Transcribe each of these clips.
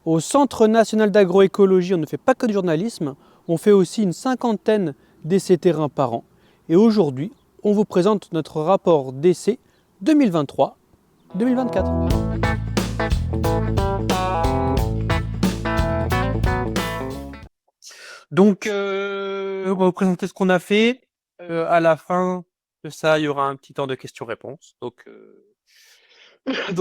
Au Centre national d'agroécologie, on ne fait pas que du journalisme, on fait aussi une cinquantaine d'essais terrain par an. Et aujourd'hui, on vous présente notre rapport d'essai 2023-2024. Donc, on va vous présenter ce qu'on a fait. À la fin de ça, il y aura un petit temps de questions-réponses. Donc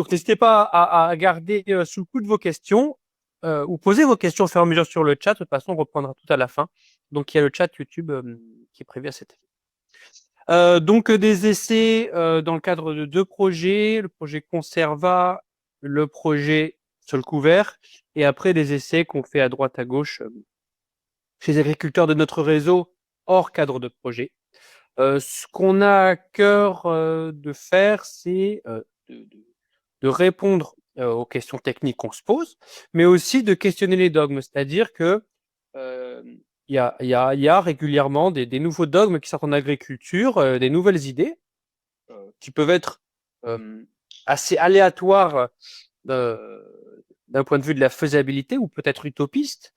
n'hésitez pas à garder sous le coup de vos questions ou poser vos questions au fur et à mesure sur le chat. De toute façon, on reprendra tout à la fin. Donc, il y a le chat YouTube qui est prévu à cette. Des essais dans le cadre de deux projets, le projet Conserva, le projet Sol Couvert, et après des essais qu'on fait à droite à gauche chez les agriculteurs de notre réseau hors cadre de projet. Ce qu'on a à cœur de faire, c'est de répondre aux questions techniques qu'on se pose, mais aussi de questionner les dogmes. C'est-à-dire que euh, il y a régulièrement des nouveaux dogmes qui sortent en agriculture, des nouvelles idées qui peuvent être euh, assez aléatoires euh, d'un point de vue de la faisabilité ou peut-être utopistes,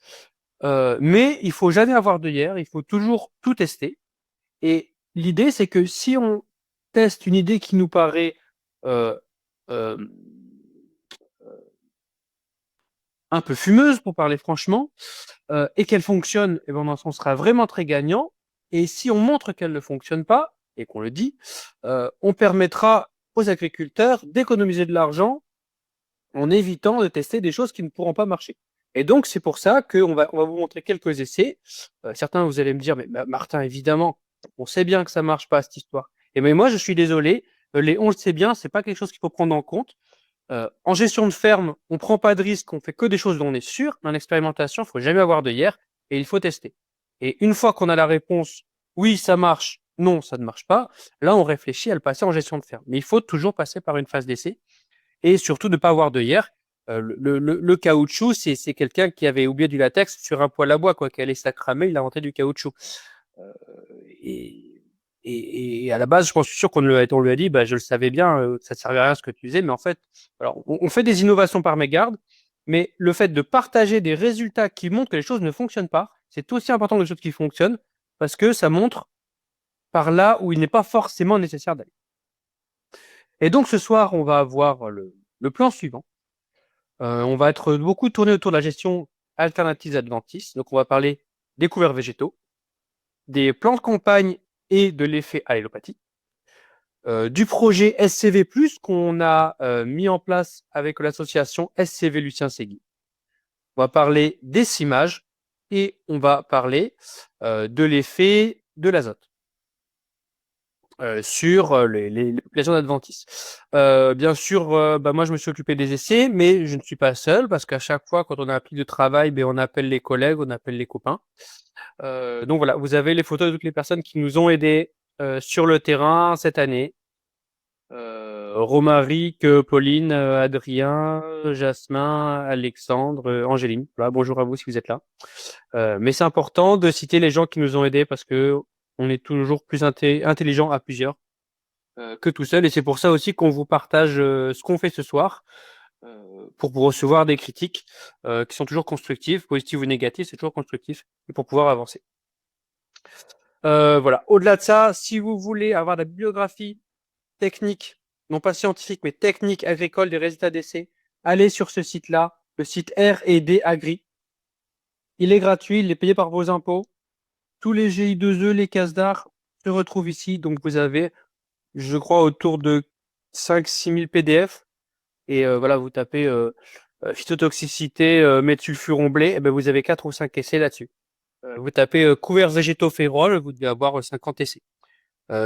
mais il faut jamais avoir de hier, il faut toujours tout tester. Et l'idée, c'est que si on teste une idée qui nous paraît euh, euh, un peu fumeuse, pour parler franchement, et qu'elle fonctionne, et ben, on sera vraiment très gagnant. Et si on montre qu'elle ne fonctionne pas, et qu'on le dit, on permettra aux agriculteurs d'économiser de l'argent en évitant de tester des choses qui ne pourront pas marcher. Et donc, c'est pour ça on va vous montrer quelques essais. Certains, vous allez me dire, mais Martin, évidemment, on sait bien que ça marche pas, cette histoire. Et mais moi, je suis désolé, les on le sait bien, c'est pas quelque chose qu'il faut prendre en compte. En gestion de ferme, on prend pas de risque, on fait que des choses dont on est sûr. En expérimentation, il faut jamais avoir de hier et il faut tester. Et une fois qu'on a la réponse, oui, ça marche, non, ça ne marche pas, là, on réfléchit à le passer en gestion de ferme. Mais il faut toujours passer par une phase d'essai et surtout ne pas avoir de hier. Le caoutchouc, c'est quelqu'un qui avait oublié du latex sur un poêle à bois, quoi, qui allait s'accramer, il a inventé du caoutchouc. Euh, et, et à la base, je pense sûr on lui a dit, bah, je le savais bien, ça ne servait à rien ce que tu faisais, mais en fait, alors, on fait des innovations par mégarde, mais le fait de partager des résultats qui montrent que les choses ne fonctionnent pas, c'est aussi important que les choses qui fonctionnent, parce que ça montre par là où il n'est pas forcément nécessaire d'aller. Et donc ce soir, on va avoir le plan suivant. On va être beaucoup tourné autour de la gestion alternatives adventices. Donc on va parler des couverts végétaux, des plans de campagne et de l'effet allélopathie. Du projet SCV+, qu'on a mis en place avec l'association SCV Lucien Segui. On va parler des cimages et on va parler de l'effet de l'azote sur les populations d'adventices. Bien sûr, bah, moi je me suis occupé des essais, mais je ne suis pas seul parce qu'à chaque fois quand on a un pic de travail, ben, on appelle les collègues, on appelle les copains. Donc voilà, vous avez les photos de toutes les personnes qui nous ont aidés sur le terrain cette année. Romaric, Pauline, Adrien, Jasmin, Alexandre, Angéline. Voilà, bonjour à vous si vous êtes là. Mais c'est important de citer les gens qui nous ont aidés parce que on est toujours plus intelligent à plusieurs que tout seul. Et c'est pour ça aussi qu'on vous partage ce qu'on fait ce soir pour vous recevoir des critiques qui sont toujours constructives, positives ou négatives, c'est toujours constructif et pour pouvoir avancer. Voilà. Au-delà de ça, si vous voulez avoir la bibliographie technique, non pas scientifique, mais technique agricole des résultats d'essai, allez sur ce site-là, le site R&D Agri. Il est gratuit, il est payé par vos impôts. Tous les GI2E, les cases d'art se retrouvent ici. Donc vous avez, je crois, autour de 5-6 000 PDF. Et voilà, vous tapez phytotoxicité, méthylfuron blé, et ben vous avez 4 ou 5 essais là-dessus. Vous tapez couverts végétaux féroles, vous devez avoir 50 essais.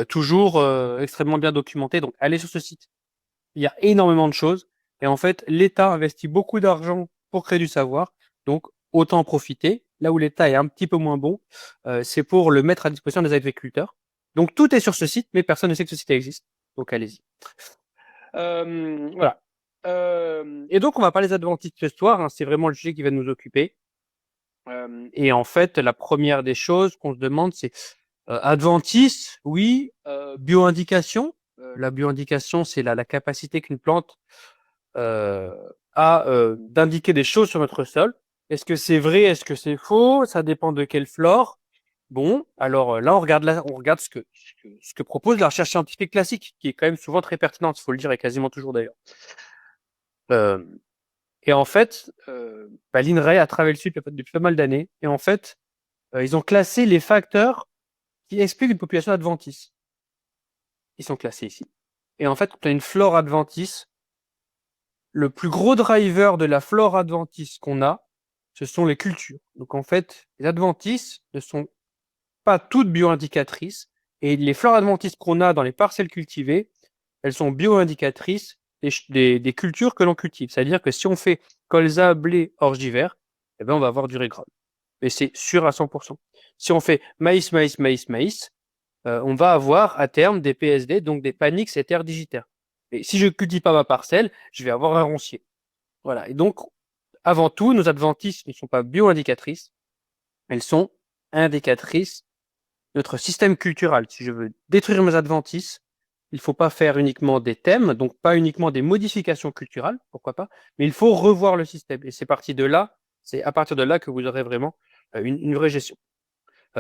Toujours extrêmement bien documenté. Donc allez sur ce site. Il y a énormément de choses. Et en fait, l'État investit beaucoup d'argent pour créer du savoir. Donc autant en profiter. Là où l'État est un petit peu moins bon, c'est pour le mettre à disposition des agriculteurs. Donc tout est sur ce site, mais personne ne sait que ce site existe. Donc allez-y. Voilà. Et donc, on va parler des adventistes ce soir, hein, c'est vraiment le sujet qui va nous occuper. Et en fait, la première des choses qu'on se demande, c'est adventiste, oui, bioindication. La bioindication, c'est la capacité qu'une plante euh, d'indiquer des choses sur notre sol. Est-ce que c'est vrai? Est-ce que c'est faux? Ça dépend de quelle flore. Bon, alors là, on regarde ce que propose la recherche scientifique classique, qui est quand même souvent très pertinente, il faut le dire, et quasiment toujours d'ailleurs. Euh, et en fait, l'INRAE a travaillé dessus depuis pas mal d'années, et en fait, ils ont classé les facteurs qui expliquent une population adventice. Ils sont classés ici. Et en fait, quand tu as une flore adventice, le plus gros driver de la flore adventice qu'on a, ce sont les cultures. Donc en fait, les adventices ne sont pas toutes bioindicatrices, et les flores adventices qu'on a dans les parcelles cultivées, elles sont bioindicatrices des cultures que l'on cultive. C'est-à-dire que si on fait colza, blé, orge d'hiver, eh ben on va avoir du régral. Et c'est sûr à 100%. Si on fait maïs, maïs, maïs, maïs, on va avoir à terme des PSD, donc des paniques interdigitaires. Et si je ne cultive pas ma parcelle, je vais avoir un roncier. Voilà. Et donc, avant tout, nos adventices ne sont pas bioindicatrices, elles sont indicatrices de notre système culturel. Si je veux détruire mes adventices, il ne faut pas faire uniquement des thèmes, donc pas uniquement des modifications culturelles, pourquoi pas, mais il faut revoir le système. Et c'est à partir de là que vous aurez vraiment une vraie gestion.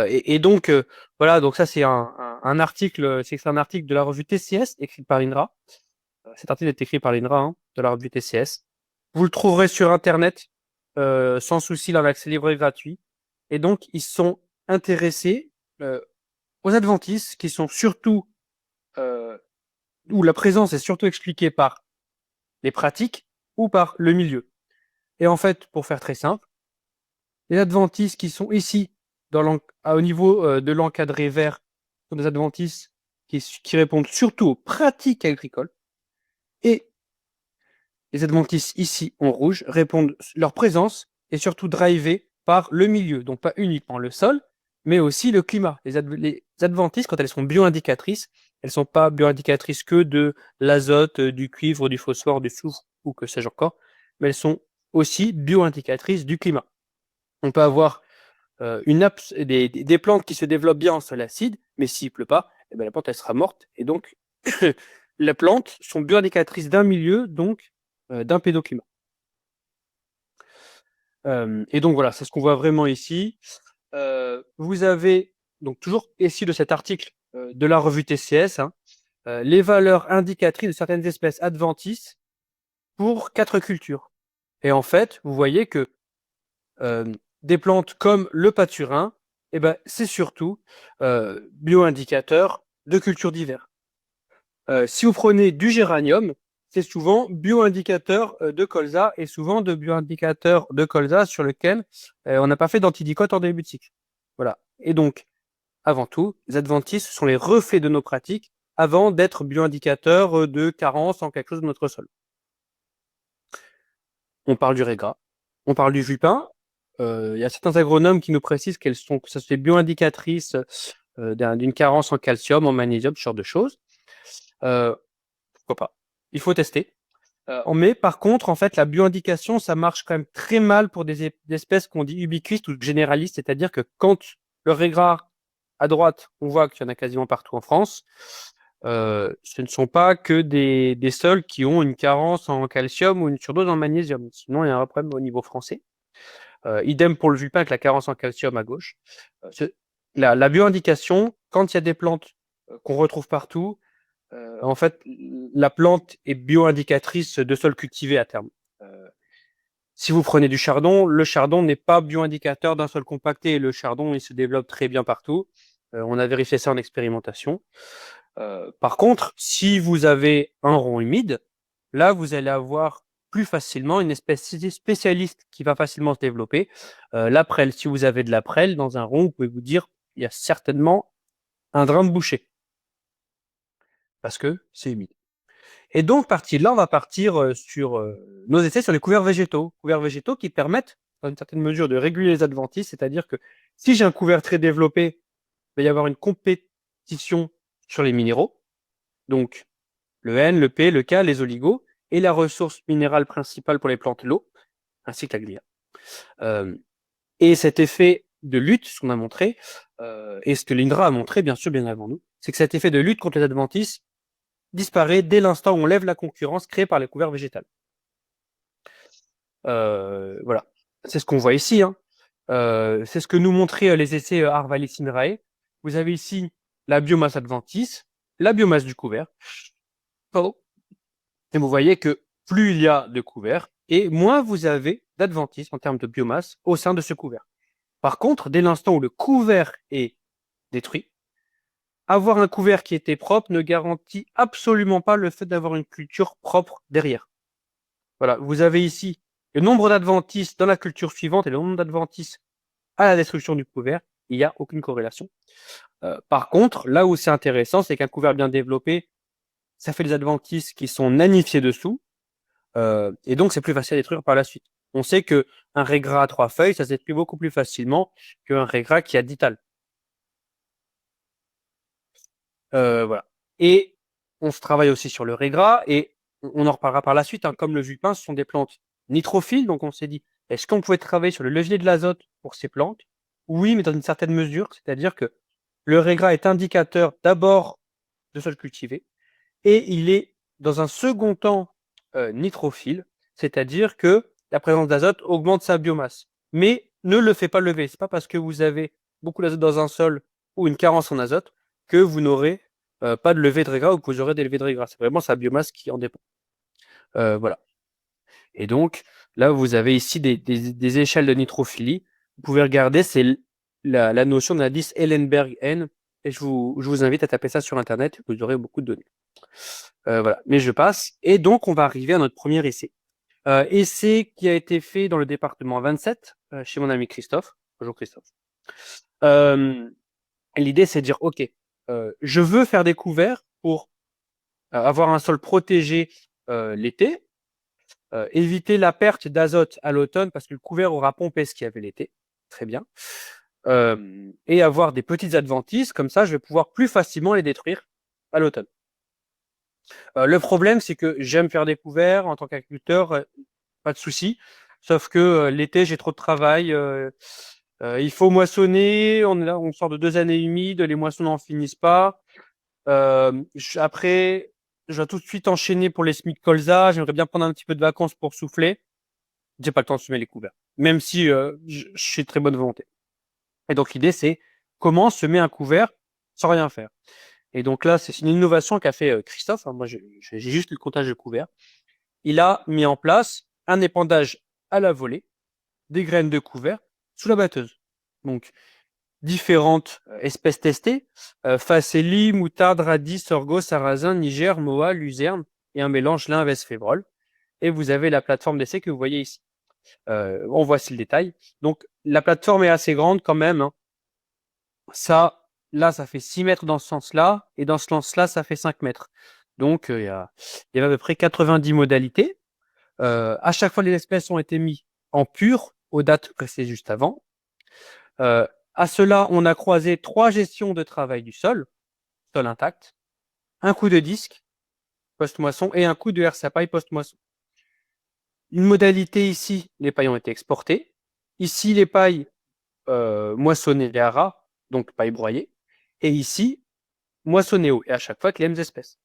Et donc, voilà, donc ça c'est un article, c'est un article de la revue TCS écrit par l'INRA. Cet article est écrit par l'INRA, hein, de la revue TCS. Vous le trouverez sur Internet, sans souci, là, avec ses livrets gratuits. Et donc, ils sont intéressés aux adventices, qui sont surtout, euh, où la présence est surtout expliquée par les pratiques ou par le milieu. Et en fait, pour faire très simple, les adventices qui sont ici, au niveau de l'encadré vert, sont des adventices qui répondent surtout aux pratiques agricoles. Et les adventices ici en rouge répondent, leur présence est surtout drivée par le milieu, donc pas uniquement le sol, mais aussi le climat. Les adventices, quand elles sont bioindicatrices, elles sont pas bioindicatrices que de l'azote, du cuivre, du phosphore, du soufre ou que sais-je encore, mais elles sont aussi bioindicatrices du climat. On peut avoir des plantes qui se développent bien en sol acide, mais s'il pleut pas, eh ben, la plante elle sera morte. Et donc, les plantes sont bioindicatrices d'un milieu, donc d'un pédoclimat. Et donc voilà, c'est ce qu'on voit vraiment ici. Vous avez donc toujours ici de cet article de la revue TCS, hein, les valeurs indicatrices de certaines espèces adventices pour 4 cultures. Et en fait, vous voyez que des plantes comme le pâturin, eh ben, c'est surtout bioindicateur de cultures d'hiver. Si vous prenez du géranium, c'est souvent bioindicateur de colza et souvent de bioindicateur de colza sur lequel on n'a pas fait d'antidicote en début de cycle. Voilà. Et donc, avant tout, les adventices sont les reflets de nos pratiques avant d'être bioindicateurs de carence en quelque chose de notre sol. On parle du régras, on parle du jupin. Il y a certains agronomes qui nous précisent que ça se fait bioindicatrice d'une carence en calcium, en magnésium, ce genre de choses. Pourquoi pas? Il faut tester. Mais par contre, en fait, la bioindication, ça marche quand même très mal pour des espèces qu'on dit ubiquistes ou généralistes, c'est-à-dire que quand le régras à droite, on voit qu'il y en a quasiment partout en France, ce ne sont pas que des sols qui ont une carence en calcium ou une surdose en magnésium. Sinon, il y a un problème au niveau français. Idem pour le jupin avec la carence en calcium à gauche. La bioindication, quand il y a des plantes qu'on retrouve partout, en fait, la plante est bioindicatrice de sol cultivé à terme. Si vous prenez du chardon, le chardon n'est pas bioindicateur d'un sol compacté. Le chardon, il se développe très bien partout. On a vérifié ça en expérimentation. Par contre, si vous avez un rond humide, là, vous allez avoir plus facilement une espèce spécialiste qui va facilement se développer. La prêle, si vous avez de la prêle dans un rond, vous pouvez vous dire, il y a certainement un drain de boucher parce que c'est humide. Et donc, parti de là, on va partir sur nos essais sur les couverts végétaux. Couverts végétaux qui permettent, dans une certaine mesure, de réguler les adventices, c'est-à-dire que si j'ai un couvert très développé, il va y avoir une compétition sur les minéraux, donc le N, le P, le K, les oligos, et la ressource minérale principale pour les plantes, l'eau, ainsi que la glia. Et cet effet de lutte, ce qu'on a montré, et ce que l'INRA a montré, bien sûr, bien avant nous, c'est que cet effet de lutte contre les adventices disparaît dès l'instant où on lève la concurrence créée par les couverts végétales. Voilà. C'est ce qu'on voit ici, hein. C'est ce que nous montraient les essais Arvalis-Inrae. Vous avez ici la biomasse adventice, la biomasse du couvert. Pardon. Et vous voyez que plus il y a de couverts, et moins vous avez d'adventice en termes de biomasse au sein de ce couvert. Par contre, dès l'instant où le couvert est détruit, avoir un couvert qui était propre ne garantit absolument pas le fait d'avoir une culture propre derrière. Voilà, vous avez ici le nombre d'adventices dans la culture suivante et le nombre d'adventices à la destruction du couvert. Il n'y a aucune corrélation. Par contre, là où c'est intéressant, c'est qu'un couvert bien développé, ça fait des adventices qui sont nanifiés dessous, et donc c'est plus facile à détruire par la suite. On sait que un régras à 3 feuilles, ça se détruit beaucoup plus facilement qu'un régras qui a 10 tales. Voilà. Et on se travaille aussi sur le régras, et on en reparlera par la suite, hein. Comme le jus de pin, ce sont des plantes nitrophiles, donc on s'est dit, est-ce qu'on pouvait travailler sur le levier de l'azote pour ces plantes? Oui, mais dans une certaine mesure, c'est-à-dire que le régras est indicateur d'abord de sol cultivé, et il est dans un second temps nitrophile, c'est-à-dire que la présence d'azote augmente sa biomasse, mais ne le fait pas lever. C'est pas parce que vous avez beaucoup d'azote dans un sol ou une carence en azote que vous n'aurez pas de levée de régras ou que vous aurez des levées de régras. C'est vraiment sa biomasse qui en dépend. Voilà. Et donc là, vous avez ici des échelles de nitrophilie. Vous pouvez regarder, c'est la notion de l'indice Ellenberg N. Et je vous invite à taper ça sur Internet, vous aurez beaucoup de données. Voilà, mais je passe. Et donc, on va arriver à notre premier essai. Essai qui a été fait dans le département 27, chez mon ami Christophe. Bonjour Christophe. L'idée, c'est de dire, OK, je veux faire des couverts pour avoir un sol protégé l'été, éviter la perte d'azote à l'automne parce que le couvert aura pompé ce qu'il y avait l'été. Très bien. Et avoir des petites adventices, comme ça, je vais pouvoir plus facilement les détruire à l'automne. Le problème, c'est que j'aime faire des couverts en tant qu'agriculteur, pas de souci. Sauf que l'été, j'ai trop de travail. Il faut moissonner. On sort de 2 années humides, les moissons n'en finissent pas. Après, je dois tout de suite enchaîner pour les SMIC colza. J'aimerais bien prendre un petit peu de vacances pour souffler. J'ai pas le temps de semer les couverts, même si je suis de très bonne volonté. Et donc l'idée, c'est comment semer un couvert sans rien faire. Et donc là, c'est une innovation qu'a fait Christophe, hein. Moi, j'ai juste le comptage de couverts. Il a mis en place un épandage à la volée des graines de couvert sous la batteuse. Donc, différentes espèces testées, facélie, moutarde, radis, sorgho, sarrasin, niger, moa, luzerne, et un mélange lin, vesse, févrole. Et vous avez la plateforme d'essai que vous voyez ici. On voit ici le détail. Donc, la plateforme est assez grande quand même, hein. Ça, là, ça fait 6 mètres dans ce sens-là, et dans ce sens-là, ça fait 5 mètres. Donc, il y a à peu près 90 modalités. À chaque fois, les espèces ont été mises en pur aux dates précédées juste avant. À cela, on a croisé 3 gestions de travail du sol intact, un coup de disque post-moisson et un coup de herse à paille post-moisson. Une modalité ici, les pailles ont été exportées. Ici, les pailles moissonnées les haras, donc pailles broyées. Et ici, moissonnées haut, et à chaque fois avec les mêmes espèces.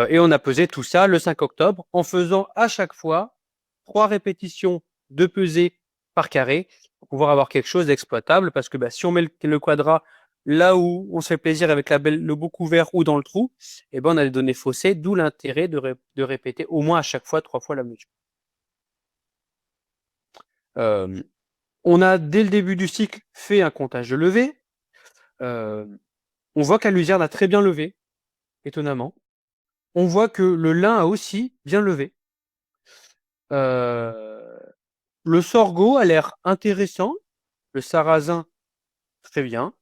Et on a pesé tout ça le 5 octobre en faisant à chaque fois 3 répétitions de pesée par carré pour pouvoir avoir quelque chose d'exploitable, parce que si on met le quadrat là où on se fait plaisir avec le beau couvert ou dans le trou, et on a des données faussées, d'où l'intérêt de répéter au moins à chaque fois 3 fois la mesure. On a dès le début du cycle fait un comptage de levée. On voit que la luzerne a très bien levé, étonnamment. On voit que le lin a aussi bien levé. Le sorgho a l'air intéressant. Le sarrasin, très bien.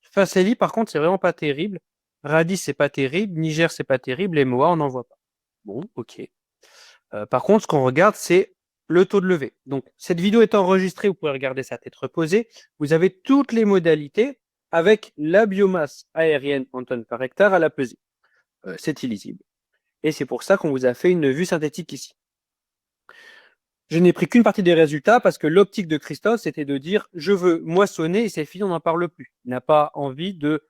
Facélie, par contre, c'est vraiment pas terrible. Radis, c'est pas terrible. Niger, c'est pas terrible. Et Moa, on n'en voit pas. Bon, ok. Par contre, ce qu'on regarde, c'est le taux de levée. Donc, cette vidéo est enregistrée, vous pouvez regarder sa tête reposée. Vous avez toutes les modalités avec la biomasse aérienne en tonnes par hectare à la pesée. C'est illisible. Et c'est pour ça qu'on vous a fait une vue synthétique ici. Je n'ai pris qu'une partie des résultats parce que l'optique de Christophe, c'était de dire je veux moissonner et c'est fini, on n'en parle plus. Il n'a pas envie de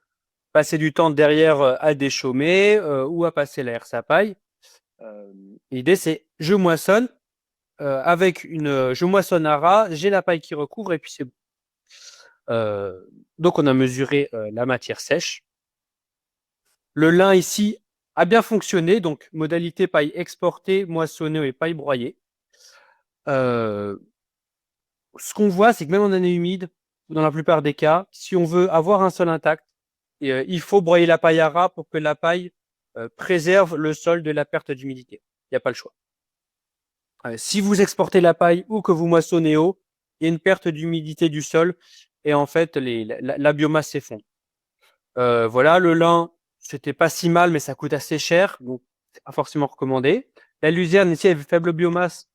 passer du temps derrière à déchaumer ou à passer la herse à paille. L'idée, c'est je moissonne avec je moissonne à ras, j'ai la paille qui recouvre et puis c'est bon. Donc on a mesuré la matière sèche. Le lin ici a bien fonctionné, donc modalité paille exportée, moissonnée et paille broyée. Ce qu'on voit, c'est que même en année humide, dans la plupart des cas, si on veut avoir un sol intact, il faut broyer la paille à ras pour que la paille préserve le sol de la perte d'humidité. Il n'y a pas le choix. Si vous exportez la paille ou que vous moissonnez haut, il y a une perte d'humidité du sol et en fait, la biomasse s'effondre. Voilà, le lin, c'était pas si mal, mais ça coûte assez cher, donc c'est pas forcément recommandé. La luzerne, ici, elle avait faible biomasse.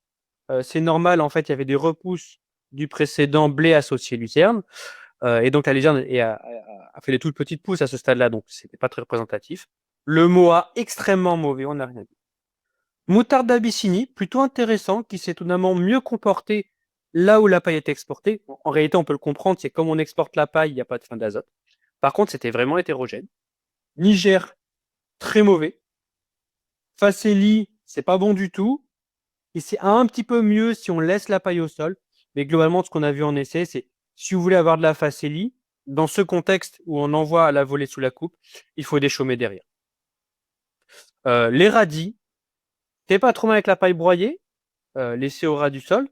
C'est normal, en fait, il y avait des repousses du précédent blé associé luzerne. Et donc la luzerne a fait des toutes petites pousses à ce stade-là, donc c'était pas très représentatif. Le moa, extrêmement mauvais, on n'a rien dit. Moutarde d'Abyssinie, plutôt intéressant, qui s'est étonnamment mieux comporté là où la paille est exportée. En réalité, on peut le comprendre, c'est comme on exporte la paille, il n'y a pas de fin d'azote. Par contre, c'était vraiment hétérogène. Niger, très mauvais. Faceli, c'est pas bon du tout. Et c'est un petit peu mieux si on laisse la paille au sol. Mais globalement, ce qu'on a vu en essai, c'est si vous voulez avoir de la Faceli, dans ce contexte où on envoie à la volée sous la coupe, il faut déchaumer derrière. Les radis, c'est pas trop mal avec la paille broyée, laissée au ras du sol.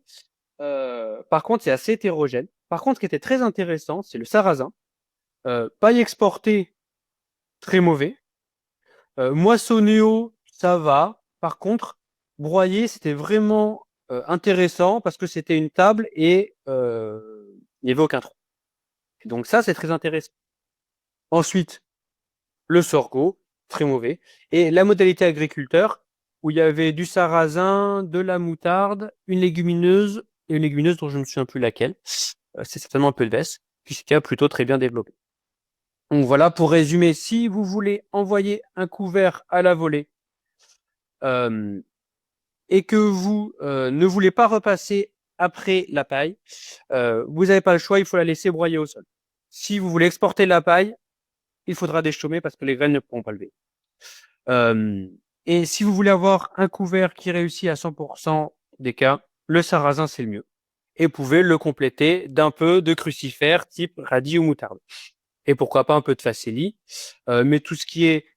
Par contre, c'est assez hétérogène. Par contre, ce qui était très intéressant, c'est le sarrasin. Paille exportée, très mauvais. Moissonnéo, ça va. Par contre, broyer, c'était vraiment intéressant parce que c'était une table et il n'y avait aucun trou. Donc ça, c'est très intéressant. Ensuite, le sorgho, très mauvais. Et la modalité agriculteur, où il y avait du sarrasin, de la moutarde, une légumineuse, et une légumineuse dont je ne me souviens plus laquelle. C'est certainement un peu de veste, qui s'était plutôt très bien développé. Donc voilà, pour résumer, si vous voulez envoyer un couvert à la volée, et que vous ne voulez pas repasser après la paille, vous n'avez pas le choix, il faut la laisser broyer au sol. Si vous voulez exporter la paille, il faudra déchaumer parce que les graines ne pourront pas lever. Et si vous voulez avoir un couvert qui réussit à 100% des cas, le sarrasin, c'est le mieux. Et vous pouvez le compléter d'un peu de crucifère type radis ou moutarde. Et pourquoi pas un peu de facélie. Mais tout ce qui est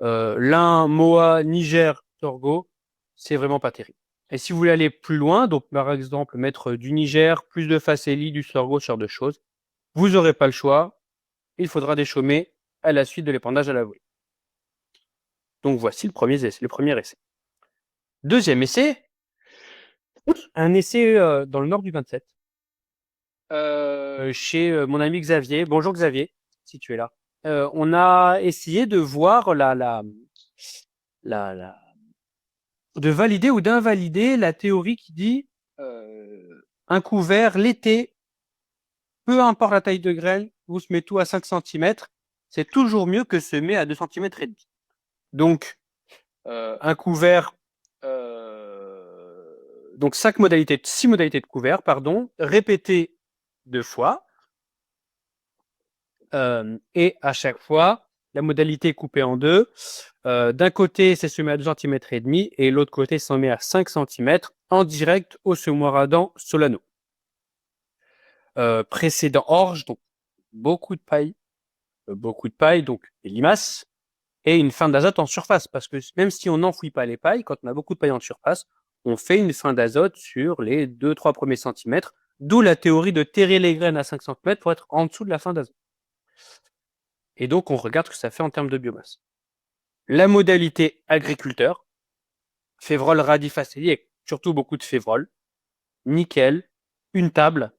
lin, moa, niger, sorgho, c'est vraiment pas terrible. Et si vous voulez aller plus loin, donc par exemple mettre du niger, plus de facélie, du sorgho, ce genre de choses, vous n'aurez pas le choix. Il faudra déchaumer à la suite de l'épandage à la volée. Donc voici le premier essai. Deuxième essai, un essai dans le nord du 27, chez mon ami Xavier. Bonjour Xavier, si tu es là. On a essayé de voir de valider ou d'invalider la théorie qui dit un couvert l'été, peu importe la taille de graine, vous semez tout à 5 cm, c'est toujours mieux que semer à 2,5 cm. Donc, un couvert, donc 6 modalités de couvert, répétées 2 fois. Et à chaque fois, la modalité est coupée en deux. D'un côté, c'est semé à 2,5 cm et l'autre côté, c'est semé à 5 cm en direct au semoir à dents Solano. Précédent orge, donc beaucoup de paille, donc des limaces, et une fin d'azote en surface, parce que même si on n'enfouit pas les pailles, quand on a beaucoup de paille en surface, on fait une fin d'azote sur les 2-3 premiers centimètres, d'où la théorie de terrer les graines à 5 cm pour être en dessous de la fin d'azote. Et donc, on regarde ce que ça fait en termes de biomasse. La modalité agriculteur, févrole, radis, facélie, et surtout beaucoup de févrole, nickel, une table,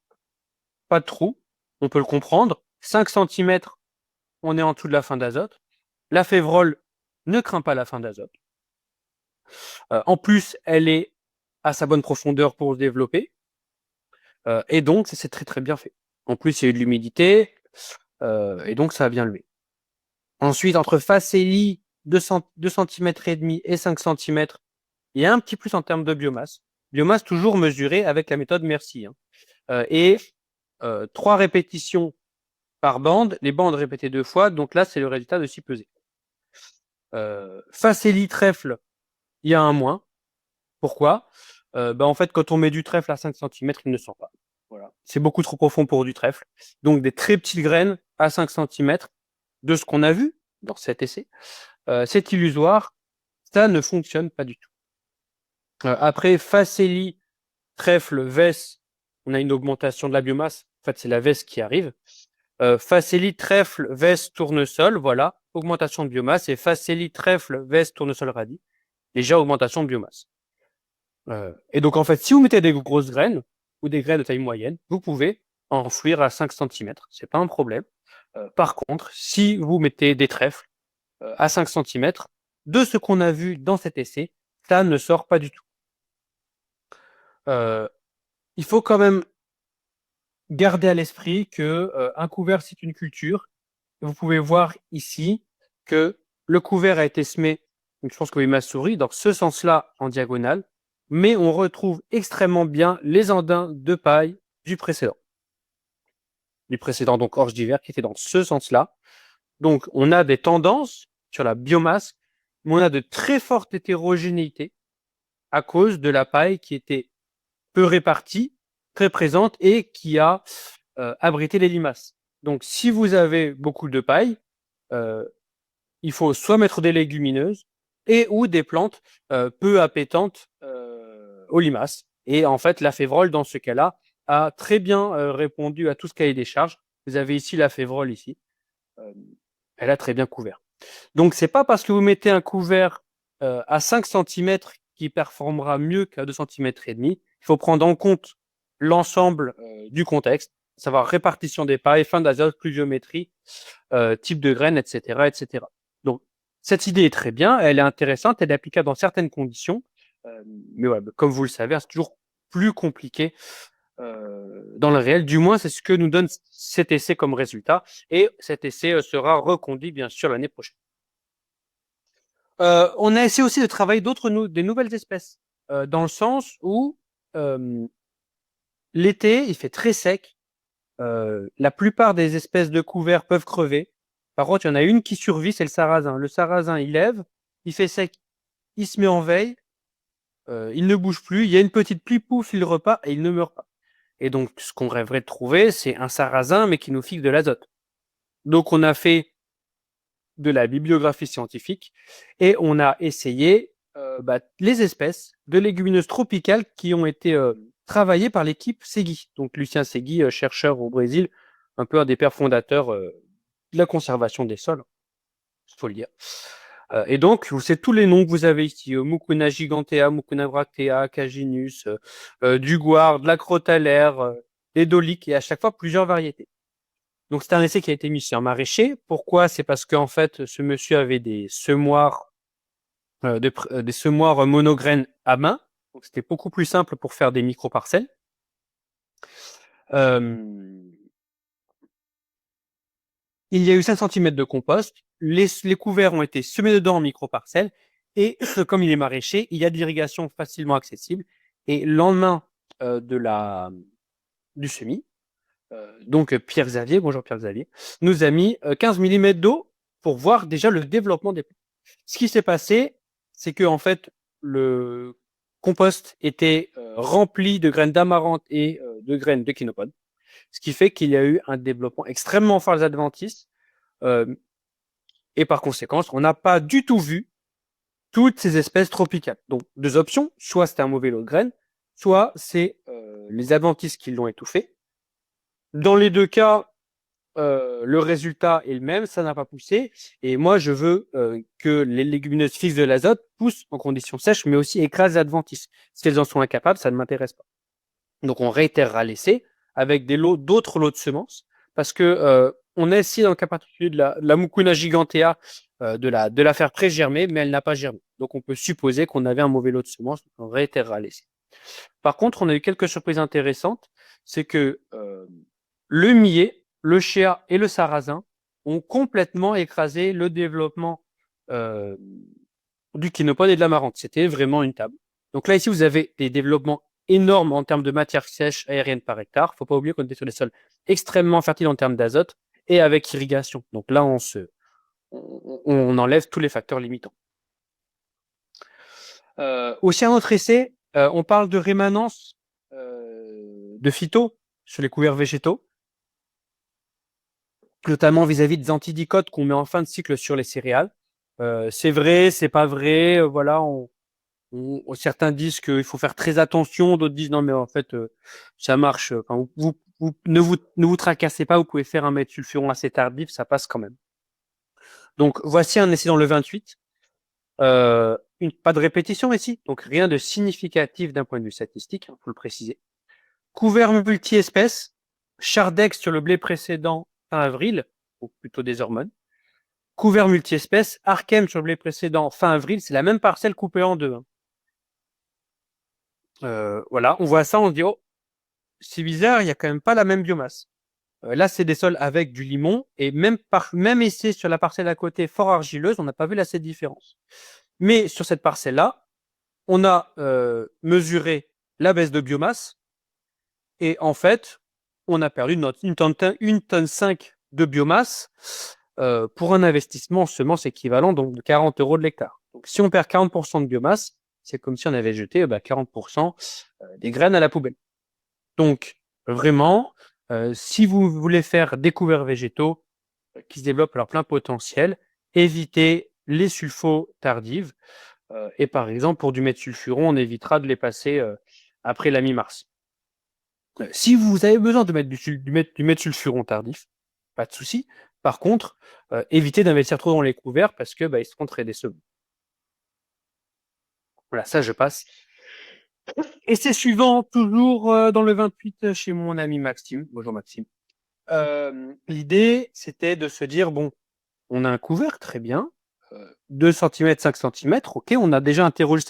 pas de trou, on peut le comprendre, 5 cm, on est en dessous de la fin d'azote. La févrole ne craint pas la fin d'azote. En plus, elle est à sa bonne profondeur pour se développer. Et donc, c'est très très bien fait. En plus, il y a eu de l'humidité, et donc ça a bien levé. Ensuite, entre facélie, 2 cm et demi et 5 cm, il y a un petit plus en termes de biomasse. Biomasse toujours mesurée avec la méthode Merci. Et 3 répétitions par bande, les bandes répétées 2 fois, donc là, c'est le résultat de 6 pesées. Facélie, trèfle, il y a un moins. Pourquoi? En fait, quand on met du trèfle à 5 centimètres, il ne sort pas. Voilà. C'est beaucoup trop profond pour du trèfle. Donc, des très petites graines à 5 centimètres, de ce qu'on a vu dans cet essai, c'est illusoire. Ça ne fonctionne pas du tout. Après, Facelli, trèfle, vesse, on a une augmentation de la biomasse. En fait, c'est la vesse qui arrive. Facelli, trèfle, vesse, tournesol, voilà, augmentation de biomasse. Et Facelli, trèfle, vesse, tournesol, radis, déjà augmentation de biomasse. Et donc, en fait, si vous mettez des grosses graines ou des graines de taille moyenne, vous pouvez enfouir à 5 centimètres. C'est pas un problème. Par contre, si vous mettez des trèfles à 5 centimètres, de ce qu'on a vu dans cet essai, ça ne sort pas du tout. Euh, il faut quand même garder à l'esprit que un couvert, c'est une culture. Vous pouvez voir ici que le couvert a été semé, donc je pense que vous voyez ma souris, dans ce sens-là en diagonale, mais on retrouve extrêmement bien les andins de paille du précédent. Du précédent, donc orge d'hiver, qui était dans ce sens-là. Donc on a des tendances sur la biomasse, mais on a de très fortes hétérogénéités à cause de la paille qui était peu répartie, très présente et qui a abrité les limaces. Donc si vous avez beaucoup de paille, euh, il faut soit mettre des légumineuses et ou des plantes peu appétantes aux limaces. Et en fait, la févrole, dans ce cas-là, a très bien répondu à tout ce cahier des charges. Vous avez ici la févrole ici. Euh, Elle a très bien couvert. Donc, c'est pas parce que vous mettez un couvert à 5 centimètres qui performera mieux qu'à 2 centimètres et demi. Il faut prendre en compte l'ensemble du contexte, savoir répartition des pailles, fin d'azote, pluviométrie, type de graines, etc., etc. Donc, cette idée est très bien, elle est intéressante, elle est applicable dans certaines conditions, mais ouais, comme vous le savez, c'est toujours plus compliqué dans le réel. Du moins, c'est ce que nous donne cet essai comme résultat, et cet essai sera reconduit bien sûr l'année prochaine. On a essayé aussi de travailler des nouvelles espèces, dans le sens où euh, l'été, il fait très sec. La plupart des espèces de couverts peuvent crever. Par contre, il y en a une qui survit, c'est le sarrasin. Le sarrasin, il lève, il fait sec, il se met en veille, il ne bouge plus, il y a une petite pluie, pouf, il repart et il ne meurt pas. Et donc, ce qu'on rêverait de trouver, c'est un sarrasin, mais qui nous fixe de l'azote. Donc, on a fait de la bibliographie scientifique et on a essayé les espèces de légumineuses tropicales qui ont été travaillées par l'équipe Segui. Donc Lucien Segui, chercheur au Brésil, un peu un des pères fondateurs de la conservation des sols, il faut le dire. Et donc, vous savez tous les noms que vous avez ici, Mucuna gigantea, Mucuna bractea, Caginus, du guar, de la crotalaire, des doliques, et à chaque fois plusieurs variétés. Donc, c'est un essai qui a été mis sur un maraîcher. Pourquoi? C'est parce qu'en fait, ce monsieur avait des semoirs, des semoirs monograines à main. Donc, c'était beaucoup plus simple pour faire des micro-parcelles. Euh, il y a eu 5 centimètres de compost. Les couverts ont été semés dedans en micro-parcelles. Et comme il est maraîcher, il y a de l'irrigation facilement accessible. Et le lendemain du semis, donc Pierre Xavier, bonjour Pierre Xavier, nous a mis 15 mm d'eau pour voir déjà le développement des plantes. Ce qui s'est passé, c'est que en fait, le compost était rempli de graines d'amarante et de graines d'échinopode, ce qui fait qu'il y a eu un développement extrêmement fort des adventices, euh, et par conséquent, on n'a pas du tout vu toutes ces espèces tropicales. Donc, deux options, soit c'était un mauvais lot de graines, soit c'est les adventices qui l'ont étouffé. Dans les deux cas, le résultat est le même, ça n'a pas poussé. Et moi, je veux que les légumineuses fixent de l'azote, poussent en conditions sèches, mais aussi écrasent l'adventice. Si elles en sont incapables, ça ne m'intéresse pas. Donc, on réitérera l'essai avec d'autres lots de semences, parce que on a essayé dans le cas particulier de la Mucuna gigantea de la faire pré-germer, mais elle n'a pas germé. Donc, on peut supposer qu'on avait un mauvais lot de semences, donc on réitérera l'essai. Par contre, on a eu quelques surprises intéressantes, c'est que le millet, le chéa et le sarrasin ont complètement écrasé le développement euh, du quinopode et de l'amarante. C'était vraiment une table. Donc là, ici, vous avez des développements énormes en termes de matière sèche aérienne par hectare. Faut pas oublier qu'on était sur des sols extrêmement fertiles en termes d'azote et avec irrigation. Donc là, on enlève tous les facteurs limitants. Aussi un autre essai On parle de rémanence de phyto sur les couverts végétaux, notamment vis-à-vis des antidicotes qu'on met en fin de cycle sur les céréales. C'est vrai, c'est pas vrai, voilà, certains disent qu'il faut faire très attention, d'autres disent non mais en fait ça marche. Enfin, ne vous tracassez pas, vous pouvez faire un méthylsulfuron assez tardif, ça passe quand même. Donc voici un essai dans le 28. Pas de répétition ici, donc rien de significatif d'un point de vue statistique, faut le préciser. Couvert multi-espèces, Chardex sur le blé précédent fin avril, ou plutôt des hormones. Couvert multi-espèces, Archem sur le blé précédent fin avril, c'est la même parcelle coupée en deux. Voilà, on voit ça, on se dit, oh, c'est bizarre, il n'y a quand même pas la même biomasse. Là, c'est des sols avec du limon, et même essai sur la parcelle à côté, fort argileuse, on n'a pas vu là cette différence. Mais sur cette parcelle-là, on a mesuré la baisse de biomasse, et en fait, on a perdu une tonne 5 de biomasse pour un investissement en semences équivalent donc de 40 € de l'hectare. Donc si on perd 40% de biomasse, c'est comme si on avait jeté 40% des graines à la poubelle. Donc vraiment, si vous voulez faire des couverts végétaux qui se développent à leur plein potentiel, évitez les sulfos tardives. Et par exemple, pour du méthylsulfuron, on évitera de les passer après la mi-mars. Si vous avez besoin de mettre du méthylsulfuron tardif, pas de souci. Par contre, évitez d'investir trop dans les couverts parce que ils seront très décevants. Voilà, ça je passe. Et c'est suivant, toujours dans le 28 chez mon ami Maxime. Bonjour Maxime. L'idée, c'était de se dire, bon, on a un couvert, très bien. 2 cm, 5 cm, ok, on a déjà interrogé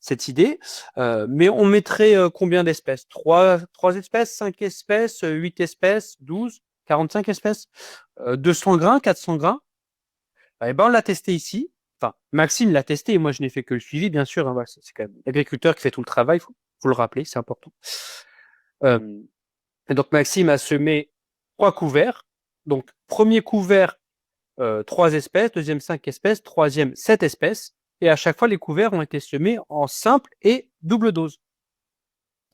cette idée, mais on mettrait combien d'espèces? 3 espèces, 5 espèces, 8 espèces, 12, 45 espèces, 200 grains, 400 grains. Eh ben, on l'a testé ici. Enfin, Maxime l'a testé et moi je n'ai fait que le suivi, bien sûr. Hein, voilà, c'est quand même l'agriculteur qui fait tout le travail, faut le rappeler, c'est important. Et donc Maxime a semé 3 couverts. Donc premier couvert, 3 espèces, deuxième 5 espèces, troisième 7 espèces. Et à chaque fois, les couverts ont été semés en simple et double dose.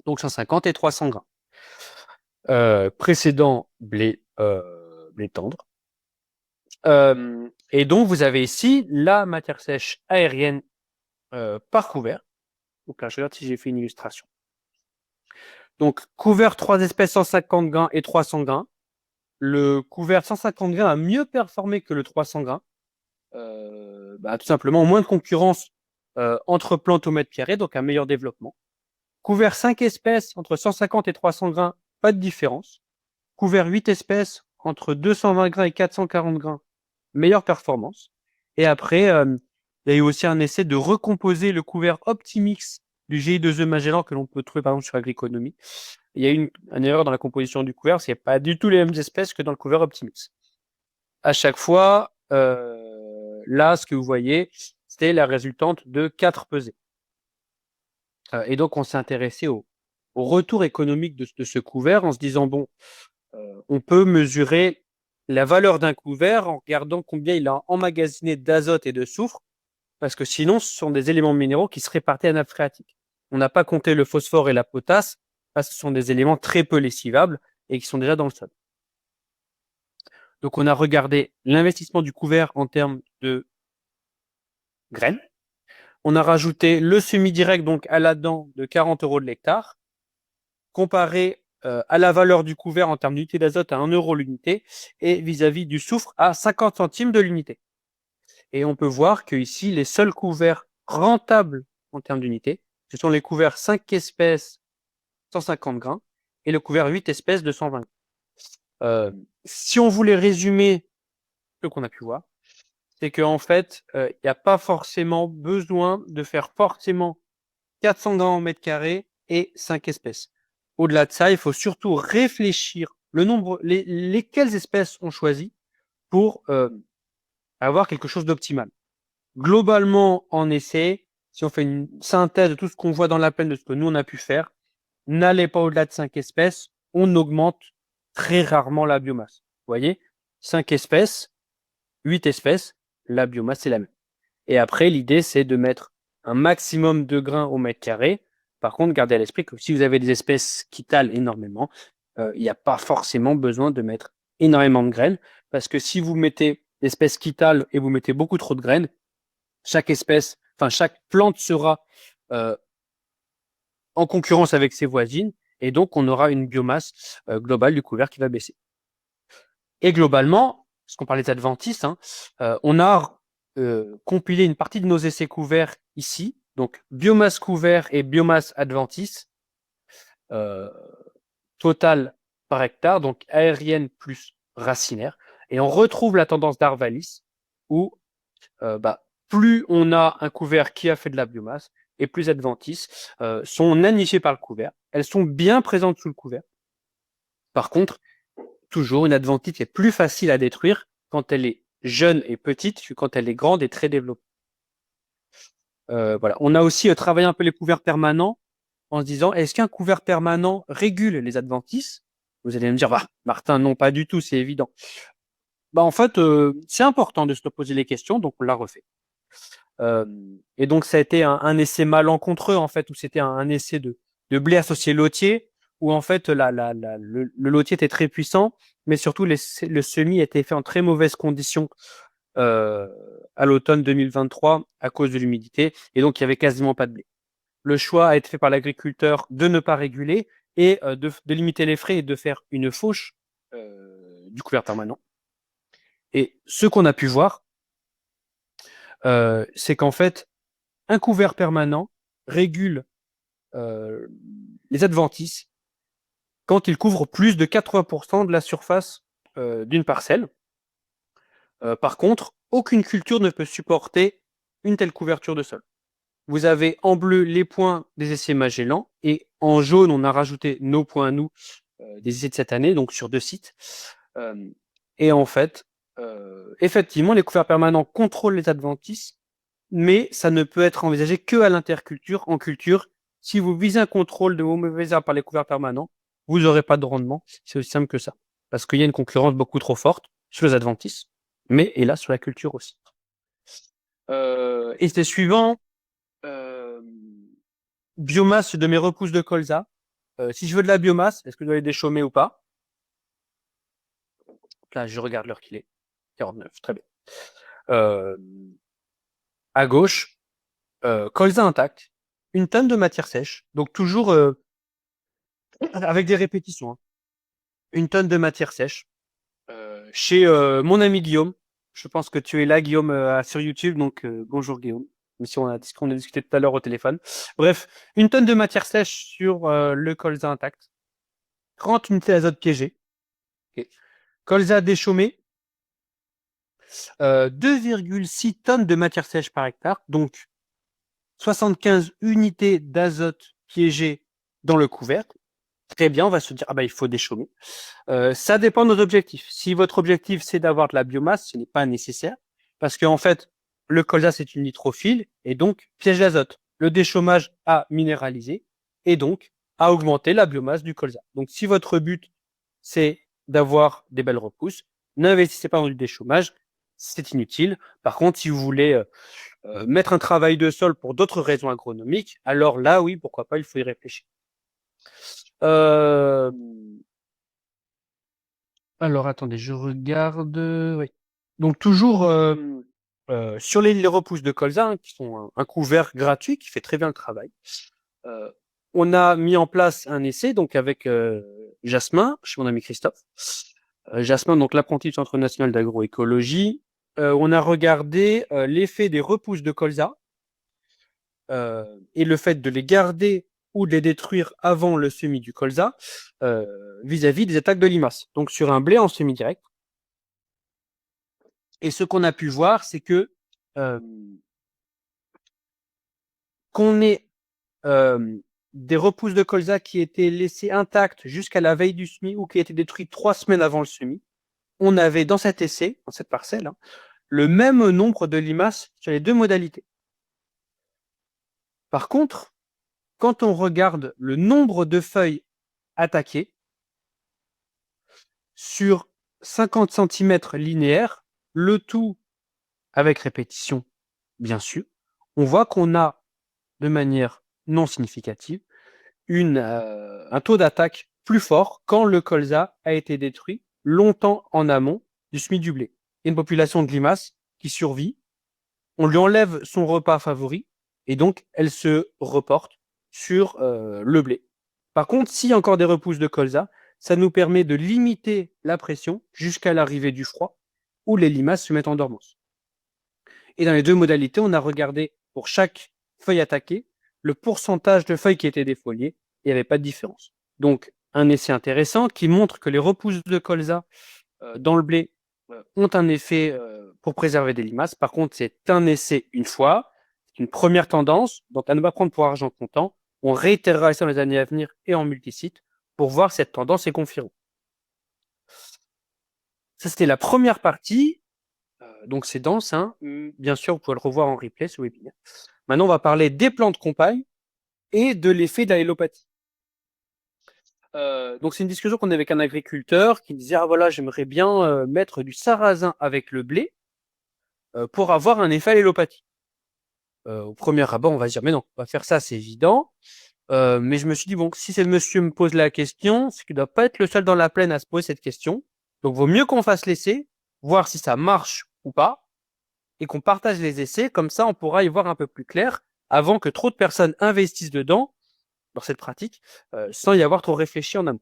Donc 150 et 300 grains. Précédent blé tendre. Et donc, vous avez ici la matière sèche aérienne par couvert. Donc là, je regarde si j'ai fait une illustration. Donc, couvert 3 espèces 150 grains et 300 grains. Le couvert 150 grains a mieux performé que le 300 grains. Tout simplement, moins de concurrence entre plantes au mètre carré, donc un meilleur développement. Couvert 5 espèces entre 150 et 300 grains, pas de différence. Couvert 8 espèces entre 220 grains et 440 grains, meilleure performance. Et après, il y a eu aussi un essai de recomposer le couvert Optimix du GI2E Magellan que l'on peut trouver par exemple sur Agriconomie. Il y a eu une erreur dans la composition du couvert, c'est pas du tout les mêmes espèces que dans le couvert Optimix. À chaque fois, là, ce que vous voyez, c'était la résultante de 4 pesées. Et donc, on s'est intéressé au retour économique de ce couvert en se disant, bon, on peut mesurer la valeur d'un couvert en regardant combien il a emmagasiné d'azote et de soufre, parce que sinon, ce sont des éléments minéraux qui se répartissent à la nappe phréatique. On n'a pas compté le phosphore et la potasse, parce que ce sont des éléments très peu lessivables et qui sont déjà dans le sol. Donc, on a regardé l'investissement du couvert en termes de graines. On a rajouté le semi-direct, donc à la dent, de 40 € de l'hectare, comparé à la valeur du couvert en termes d'unité d'azote à 1 € l'unité, et vis-à-vis du soufre à 50 centimes de l'unité. Et on peut voir que ici, les seuls couverts rentables en termes d'unité, ce sont les couverts 5 espèces 150 grains et le couvert 8 espèces de 120 grains. Si on voulait résumer ce qu'on a pu voir, c'est qu'en fait, il n'y a pas forcément besoin de faire forcément 400 grains au mètre carré et 5 espèces. Au-delà de ça, il faut surtout réfléchir le nombre, lesquelles espèces on choisit pour avoir quelque chose d'optimal. Globalement, en essai, si on fait une synthèse de tout ce qu'on voit dans la plaine, de ce que nous on a pu faire, n'allez pas au-delà de 5 espèces, on augmente très rarement la biomasse. Vous voyez, 5 espèces, 8 espèces, la biomasse est la même. Et après, l'idée, c'est de mettre un maximum de grains au mètre carré Par contre, gardez à l'esprit que si vous avez des espèces qui talent énormément, il n'y a pas forcément besoin de mettre énormément de graines, parce que si vous mettez l'espèce qui tale et vous mettez beaucoup trop de graines, chaque plante sera en concurrence avec ses voisines, et donc on aura une biomasse globale du couvert qui va baisser. Et globalement, parce qu'on parlait d'adventices, on a compilé une partie de nos essais couverts ici, donc biomasse couvert et biomasse adventice, totale par hectare, donc aérienne plus racinaire, et on retrouve la tendance d'Arvalis, où plus on a un couvert qui a fait de la biomasse, et plus adventices sont nanichées par le couvert. Elles sont bien présentes sous le couvert. Par contre, toujours une adventite est plus facile à détruire quand elle est jeune et petite que quand elle est grande et très développée. Voilà. On a aussi travaillé un peu les couverts permanents en se disant, est-ce qu'un couvert permanent régule les adventices? Vous allez me dire, bah, Martin, non, pas du tout, c'est évident. Bah, en fait, c'est important de se poser les questions, donc on l'a refait. Et donc, ça a été un essai malencontreux, en fait, où c'était un essai de blé associé lotier, où en fait, le lotier était très puissant, mais surtout, le semis était fait en très mauvaises conditions à l'automne 2023 à cause de l'humidité, et donc il y avait quasiment pas de blé. Le choix a été fait par l'agriculteur de ne pas réguler et de limiter les frais et de faire une fauche du couvert permanent. Et ce qu'on a pu voir, c'est qu'en fait, un couvert permanent régule les adventices quand il couvre plus de 80% de la surface d'une parcelle. Par contre, aucune culture ne peut supporter une telle couverture de sol. Vous avez en bleu les points des essais Magellan et en jaune, on a rajouté nos points à nous des essais de cette année, donc sur 2 sites. Et en fait, effectivement, les couverts permanents contrôlent les adventices, mais ça ne peut être envisagé que à l'interculture. En culture, si vous visez un contrôle de vos mauvaises herbes par les couverts permanents, vous n'aurez pas de rendement. C'est aussi simple que ça. Parce qu'il y a une concurrence beaucoup trop forte sur les adventices, mais hélas sur la culture aussi. Et c'est suivant, biomasse de mes repousses de colza. Si je veux de la biomasse, est-ce que je dois les déchaumer ou pas? Là, je regarde l'heure qu'il est. 49, très bien. À gauche, colza intact, une tonne de matière sèche, donc toujours avec des répétitions. Hein. Une tonne de matière sèche. Chez mon ami Guillaume, je pense que tu es là, Guillaume, sur YouTube, donc bonjour Guillaume. Même si on a discuté tout à l'heure au téléphone. Bref, une tonne de matière sèche sur le colza intact. 30 unités d'azote piégées. Okay. Colza déchaumé. 2,6 tonnes de matière sèche par hectare. Donc, 75 unités d'azote piégées dans le couvercle. Très bien, on va se dire, il faut déchaumer. Ça dépend de nos objectifs. Si votre objectif, c'est d'avoir de la biomasse, ce n'est pas nécessaire. Parce qu'en fait, le colza, c'est une nitrophile et donc piège l'azote. Le déchaumage a minéralisé et donc a augmenté la biomasse du colza. Donc, si votre but, c'est d'avoir des belles repousses, n'investissez pas dans du déchaumage, c'est inutile. Par contre, si vous voulez mettre un travail de sol pour d'autres raisons agronomiques, alors là, oui, pourquoi pas, il faut y réfléchir. Alors, attendez, je regarde. Oui. Donc, toujours sur les repousses de colza, qui sont un couvert gratuit qui fait très bien le travail. On a mis en place un essai donc avec Jasmin, chez mon ami Christophe. Jasmin, donc l'apprenti du Centre national d'agroécologie. On a regardé l'effet des repousses de colza et le fait de les garder ou de les détruire avant le semis du colza vis-à-vis des attaques de limaces. Donc sur un blé en semi-direct. Et ce qu'on a pu voir, c'est que qu'on ait des repousses de colza qui étaient laissées intactes jusqu'à la veille du semis ou qui étaient détruites 3 semaines avant le semis, on avait dans cet essai, dans cette parcelle, le même nombre de limaces sur les deux modalités. Par contre, quand on regarde le nombre de feuilles attaquées sur 50 cm linéaires, le tout avec répétition, bien sûr, on voit qu'on a, de manière non significative, un taux d'attaque plus fort quand le colza a été détruit longtemps en amont du semis du blé. Il y a une population de limaces qui survit, on lui enlève son repas favori, et donc elle se reporte sur le blé. Par contre, s'il y a encore des repousses de colza, ça nous permet de limiter la pression jusqu'à l'arrivée du froid, où les limaces se mettent en dormance. Et dans les deux modalités, on a regardé pour chaque feuille attaquée le pourcentage de feuilles qui étaient défoliées, et il n'y avait pas de différence. Donc, un essai intéressant qui montre que les repousses de colza dans le blé ont un effet pour préserver des limaces. Par contre, c'est un essai une fois, c'est une première tendance, donc à ne pas prendre pour argent comptant. On réitérera ça dans les années à venir et en multisite pour voir si cette tendance est confirmée. Ça, c'était la première partie. Donc, c'est dense, hein. Bien sûr, vous pouvez le revoir en replay, ce webinaire. Maintenant, on va parler des plantes compagnes et de l'effet de la hélopathie. Donc, c'est une discussion qu'on avait avec un agriculteur qui disait, ah voilà, j'aimerais bien mettre du sarrasin avec le blé pour avoir un effet à l'hélopathie. Au premier abord, on va se dire, mais non, on va faire ça, c'est évident. Mais je me suis dit, bon, si ce monsieur me pose la question, c'est qu'il ne doit pas être le seul dans la plaine à se poser cette question. Donc, vaut mieux qu'on fasse l'essai, voir si ça marche ou pas, et qu'on partage les essais. Comme ça, on pourra y voir un peu plus clair avant que trop de personnes investissent dedans, dans cette pratique, sans y avoir trop réfléchi en amont.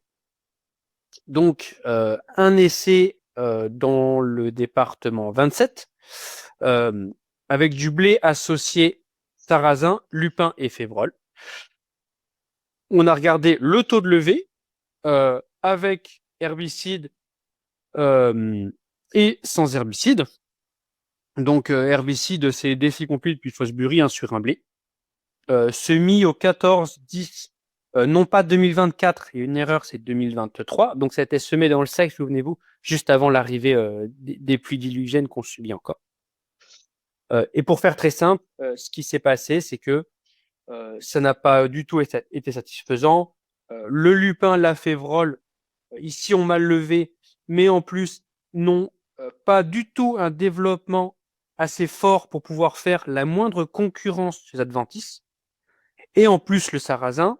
Donc, un essai dans le département 27, avec du blé associé sarrasin, lupin et févrole. On a regardé le taux de levée avec herbicide et sans herbicide. Donc, herbicide, c'est décicomplide puis Fosbury sur un blé. Semis au 14-10, non pas 2024, il y a une erreur, c'est 2023. Donc, ça a été semé dans le sec, souvenez-vous, juste avant l'arrivée des pluies diluviennes qu'on subit encore. Et pour faire très simple, ce qui s'est passé, c'est que ça n'a pas du tout été satisfaisant. Le lupin, la févrole, ici ont mal levé, mais en plus n'ont pas du tout un développement assez fort pour pouvoir faire la moindre concurrence chez Adventis. Et en plus, le sarrasin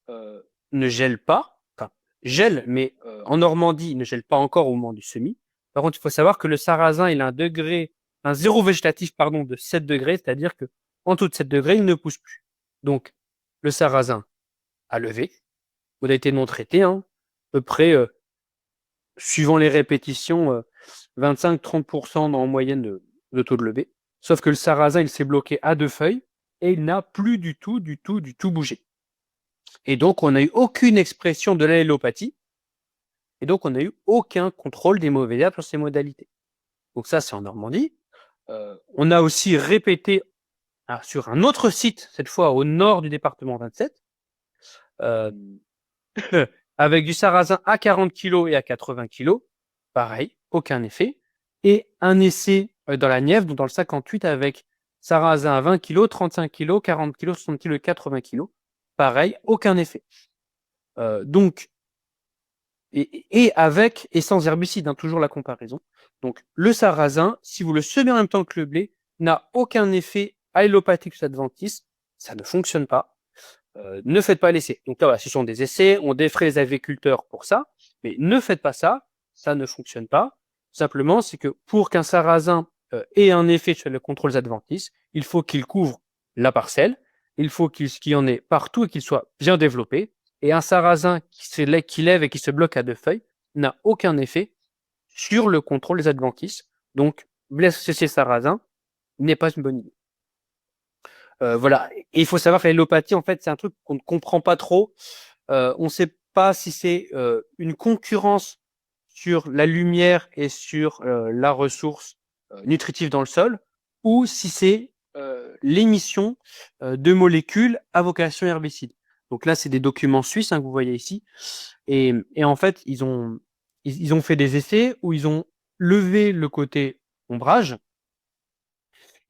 ne gèle pas, enfin gèle, mais en Normandie, il ne gèle pas encore au moment du semis. Par contre, il faut savoir que le sarrasin, il a un zéro végétatif pardon, de 7 degrés, c'est-à-dire que en dessous de 7 degrés, il ne pousse plus. Donc, le sarrasin a levé, modalité non traitée, hein, à peu près, suivant les répétitions, 25-30% en moyenne de taux de levée. Sauf que le sarrasin, il s'est bloqué à 2 feuilles et il n'a plus du tout bougé. Et donc, on n'a eu aucune expression de l'allélopathie. Et donc, on n'a eu aucun contrôle des mauvaises herbes sur ces modalités. Donc ça, c'est en Normandie. On a aussi répété sur un autre site, cette fois au nord du département 27, avec du sarrasin à 40 kg et à 80 kg. Pareil, aucun effet. Et un essai dans la Nièvre, donc dans le 58, avec sarrasin à 20 kg, 35 kg, 40 kg, 60 kg et 80 kg. Pareil, aucun effet. Donc, et avec et sans herbicide, hein, toujours la comparaison. Donc, le sarrasin, si vous le semez en même temps que le blé, n'a aucun effet allélopathique sur Adventis. Ça ne fonctionne pas. Ne faites pas l'essai. Donc là, voilà, ce sont des essais, on défraie les agriculteurs pour ça, mais ne faites pas ça, ça ne fonctionne pas. Simplement, c'est que pour qu'un sarrasin ait un effet sur le contrôle adventices, il faut qu'il couvre la parcelle, il faut qu'il y en ait partout et qu'il soit bien développé. Et un sarrasin qui lève et qui se bloque à 2 feuilles n'a aucun effet sur le contrôle des adventices. Donc, blesser sarrasin n'est pas une bonne idée. Voilà. Et il faut savoir que l'allélopathie, en fait, c'est un truc qu'on ne comprend pas trop. On ne sait pas si c'est une concurrence sur la lumière et sur la ressource nutritive dans le sol, ou si c'est l'émission de molécules à vocation herbicide. Donc là, c'est des documents suisses que vous voyez ici. Et en fait, ils ont fait des essais où ils ont levé le côté ombrage,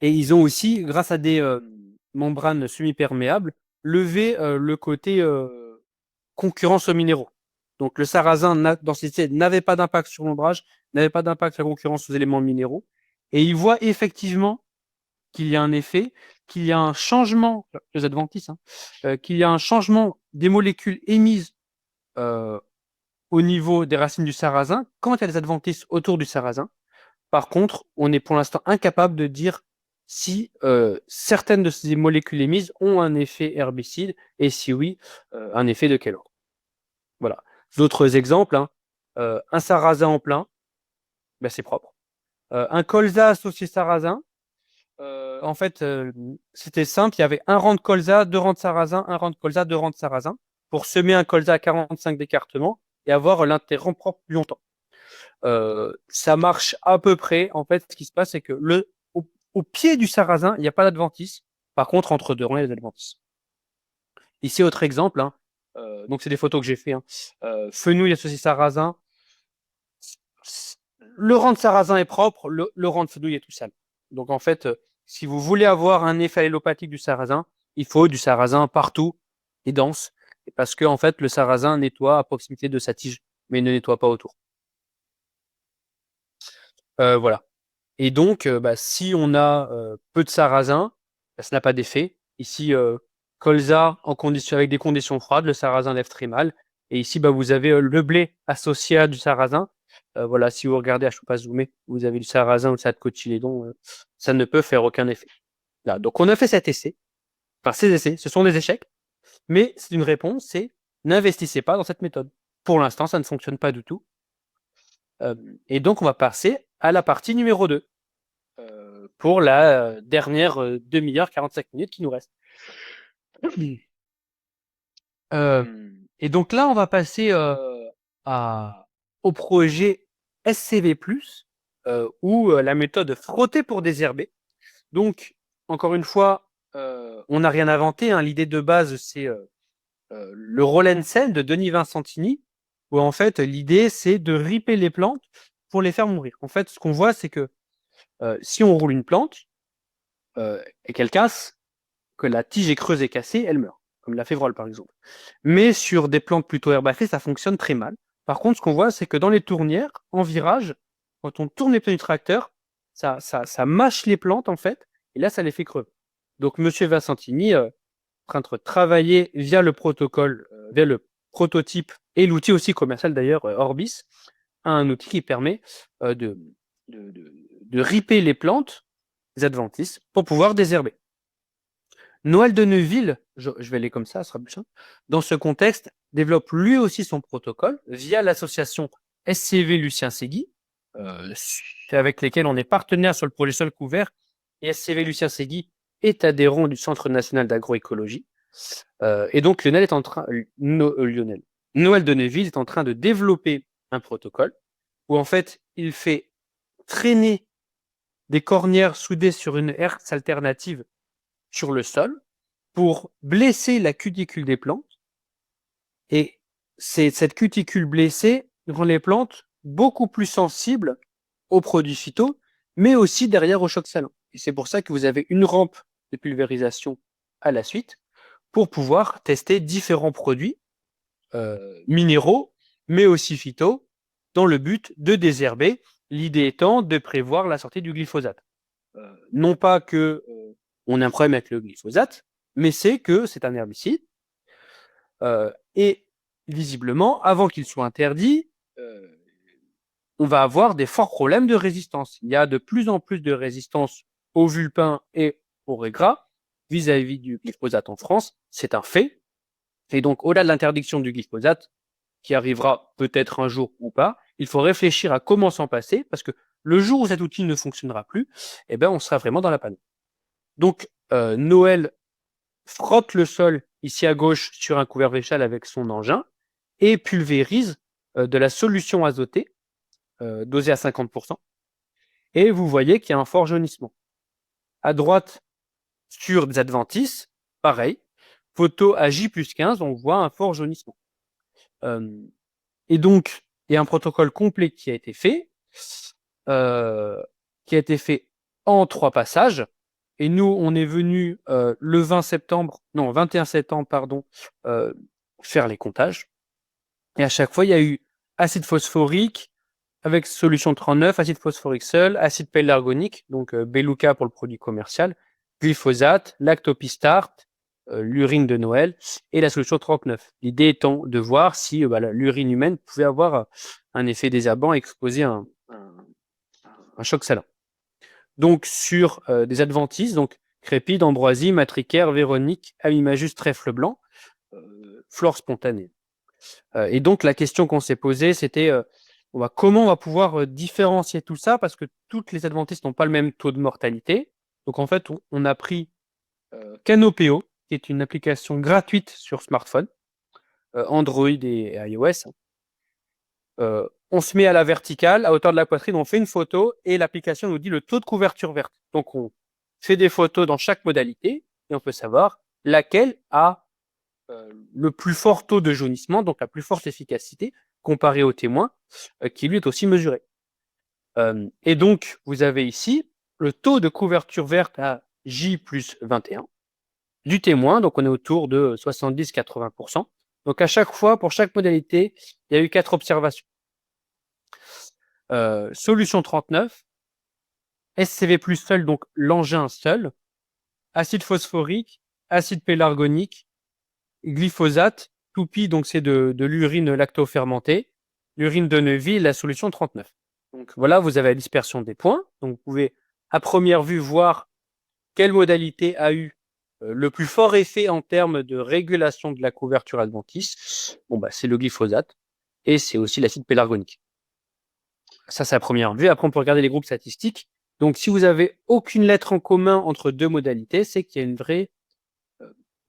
et ils ont aussi, grâce à des membranes semi-perméables, levé le côté concurrence aux minéraux. Donc le sarrasin, dans ces essais, n'avait pas d'impact sur l'ombrage, n'avait pas d'impact sur la concurrence aux éléments minéraux. Et ils voient effectivement qu'il y a un effet, qu'il y a un changement, les adventices, qu'il y a un changement des molécules émises au niveau des racines du sarrasin quand il y a des adventices autour du sarrasin. Par contre, on est pour l'instant incapable de dire si certaines de ces molécules émises ont un effet herbicide et si oui, un effet de quel ordre. Voilà. D'autres exemples, un sarrasin en plein, ben c'est propre. Un colza associé sarrasin, en fait, c'était simple, il y avait un rang de colza, deux rangs de sarrasin, un rang de colza, deux rangs de sarrasin, pour semer un colza à 45 d'écartement et avoir l'interrang propre plus longtemps. Ça marche à peu près. En fait, ce qui se passe, c'est que au pied du sarrasin, il n'y a pas d'adventice. Par contre, entre deux rangs, il y a des adventices. Ici, autre exemple. Donc, c'est des photos que j'ai fait. Fenouil associé sarrasin. Le rang de sarrasin est propre, le rang de fenouil est tout sale. Donc, en fait, si vous voulez avoir un effet allélopathique du sarrasin, il faut du sarrasin partout et dense. Parce que, en fait, le sarrasin nettoie à proximité de sa tige, mais il ne nettoie pas autour. Voilà. Et donc, si on a peu de sarrasin, ça n'a pas d'effet. Ici, colza avec des conditions froides, le sarrasin lève très mal. Et ici, vous avez le blé associé à du sarrasin. Voilà, si vous regardez, je ne peux pas zoomer, vous avez du sarrasin ou ça de cotylédon, ça ne peut faire aucun effet. Là, donc, on a fait cet essai. Enfin, ces essais, ce sont des échecs, mais c'est une réponse, c'est n'investissez pas dans cette méthode. Pour l'instant, ça ne fonctionne pas du tout. Et donc, on va passer à la partie numéro 2 pour la dernière demi-heure, 45 minutes qui nous reste. Et donc là, on va passer au projet SCV+, ou la méthode frotter pour désherber. Donc, encore une fois, on n'a rien inventé. L'idée de base, c'est le Rollensen de Denis Vincentini, où en fait, l'idée, c'est de ripper les plantes pour les faire mourir. En fait, ce qu'on voit, c'est que si on roule une plante et qu'elle casse, que la tige est creuse et cassée, elle meurt, comme la févrole par exemple. Mais sur des plantes plutôt herbacées, ça fonctionne très mal. Par contre, ce qu'on voit, c'est que dans les tournières, en virage, quand on tourne les pneus du tracteur, ça mâche les plantes en fait, et là, ça les fait crever. Donc, Monsieur Vincentini est en train de travailler via le protocole, via le prototype et l'outil aussi commercial d'ailleurs, Orbis, un outil qui permet de ripper les plantes, les adventices, pour pouvoir désherber. Noël de Neuville, je vais aller comme ça sera plus simple, dans ce contexte, développe lui aussi son protocole via l'association SCV Lucien Segui, avec lesquels on est partenaire sur le projet Sol Couvert, et SCV Lucien Segui est adhérent du Centre national d'agroécologie. Et donc Noël de Neuville est en train de développer un protocole où en fait il fait traîner des cornières soudées sur une herse alternative sur le sol pour blesser la cuticule des plantes. Et cette cuticule blessée rend les plantes beaucoup plus sensibles aux produits phyto, mais aussi derrière au choc salin. Et c'est pour ça que vous avez une rampe de pulvérisation à la suite pour pouvoir tester différents produits minéraux, mais aussi phyto, dans le but de désherber, l'idée étant de prévoir la sortie du glyphosate. Non pas que on a un problème avec le glyphosate, mais c'est que c'est un herbicide. Et visiblement, avant qu'il soit interdit, on va avoir des forts problèmes de résistance. Il y a de plus en plus de résistance au vulpin et au régras vis-à-vis du glyphosate en France. C'est un fait. Et donc, au-delà de l'interdiction du glyphosate, qui arrivera peut-être un jour ou pas, il faut réfléchir à comment s'en passer, parce que le jour où cet outil ne fonctionnera plus, on sera vraiment dans la panne. Donc, Noël frotte le sol ici à gauche sur un couvert végétal avec son engin et pulvérise de la solution azotée dosée à 50%. Et vous voyez qu'il y a un fort jaunissement. À droite, sur des adventices, pareil, photo à J+15, on voit un fort jaunissement. Et donc, il y a un protocole complet qui a été fait en 3 passages. Et nous, on est venu le 21 septembre, faire les comptages. Et à chaque fois, il y a eu acide phosphorique avec solution 39, acide phosphorique seul, acide pélargonique, donc Beluca pour le produit commercial, glyphosate, lactopistarte, l'urine de Noël et la solution 39. L'idée étant de voir si l'urine humaine pouvait avoir un effet désherbant et exposer un choc salin. Donc sur des adventices, donc crépide, ambroisie, matricaire, véronique, amimagus, trèfle blanc, flore spontanée. Et donc la question qu'on s'est posée, c'était comment on va pouvoir différencier tout ça, parce que toutes les adventices n'ont pas le même taux de mortalité. Donc en fait, on a pris Canopeo, qui est une application gratuite sur smartphone, Android et iOS. On se met à la verticale, à hauteur de la poitrine, on fait une photo et l'application nous dit le taux de couverture verte. Donc on fait des photos dans chaque modalité et on peut savoir laquelle a le plus fort taux de jaunissement, donc la plus forte efficacité, comparé au témoin, qui lui est aussi mesuré. Et donc, vous avez ici le taux de couverture verte à J plus 21 du témoin, donc on est autour de 70-80%. Donc à chaque fois, pour chaque modalité, il y a eu 4 observations. Solution 39, SCV plus seul, donc l'engin seul, acide phosphorique, acide pélargonique, glyphosate, toupie, donc c'est de l'urine lacto-fermentée, l'urine de Neuville, la solution 39. Donc voilà, vous avez la dispersion des points. Donc vous pouvez à première vue voir quelle modalité a eu le plus fort effet en termes de régulation de la couverture adventice. C'est le glyphosate et c'est aussi l'acide pélargonique. Ça, c'est à première vue. Après, on peut regarder les groupes statistiques. Donc, si vous avez aucune lettre en commun entre deux modalités, c'est qu'il y a une vraie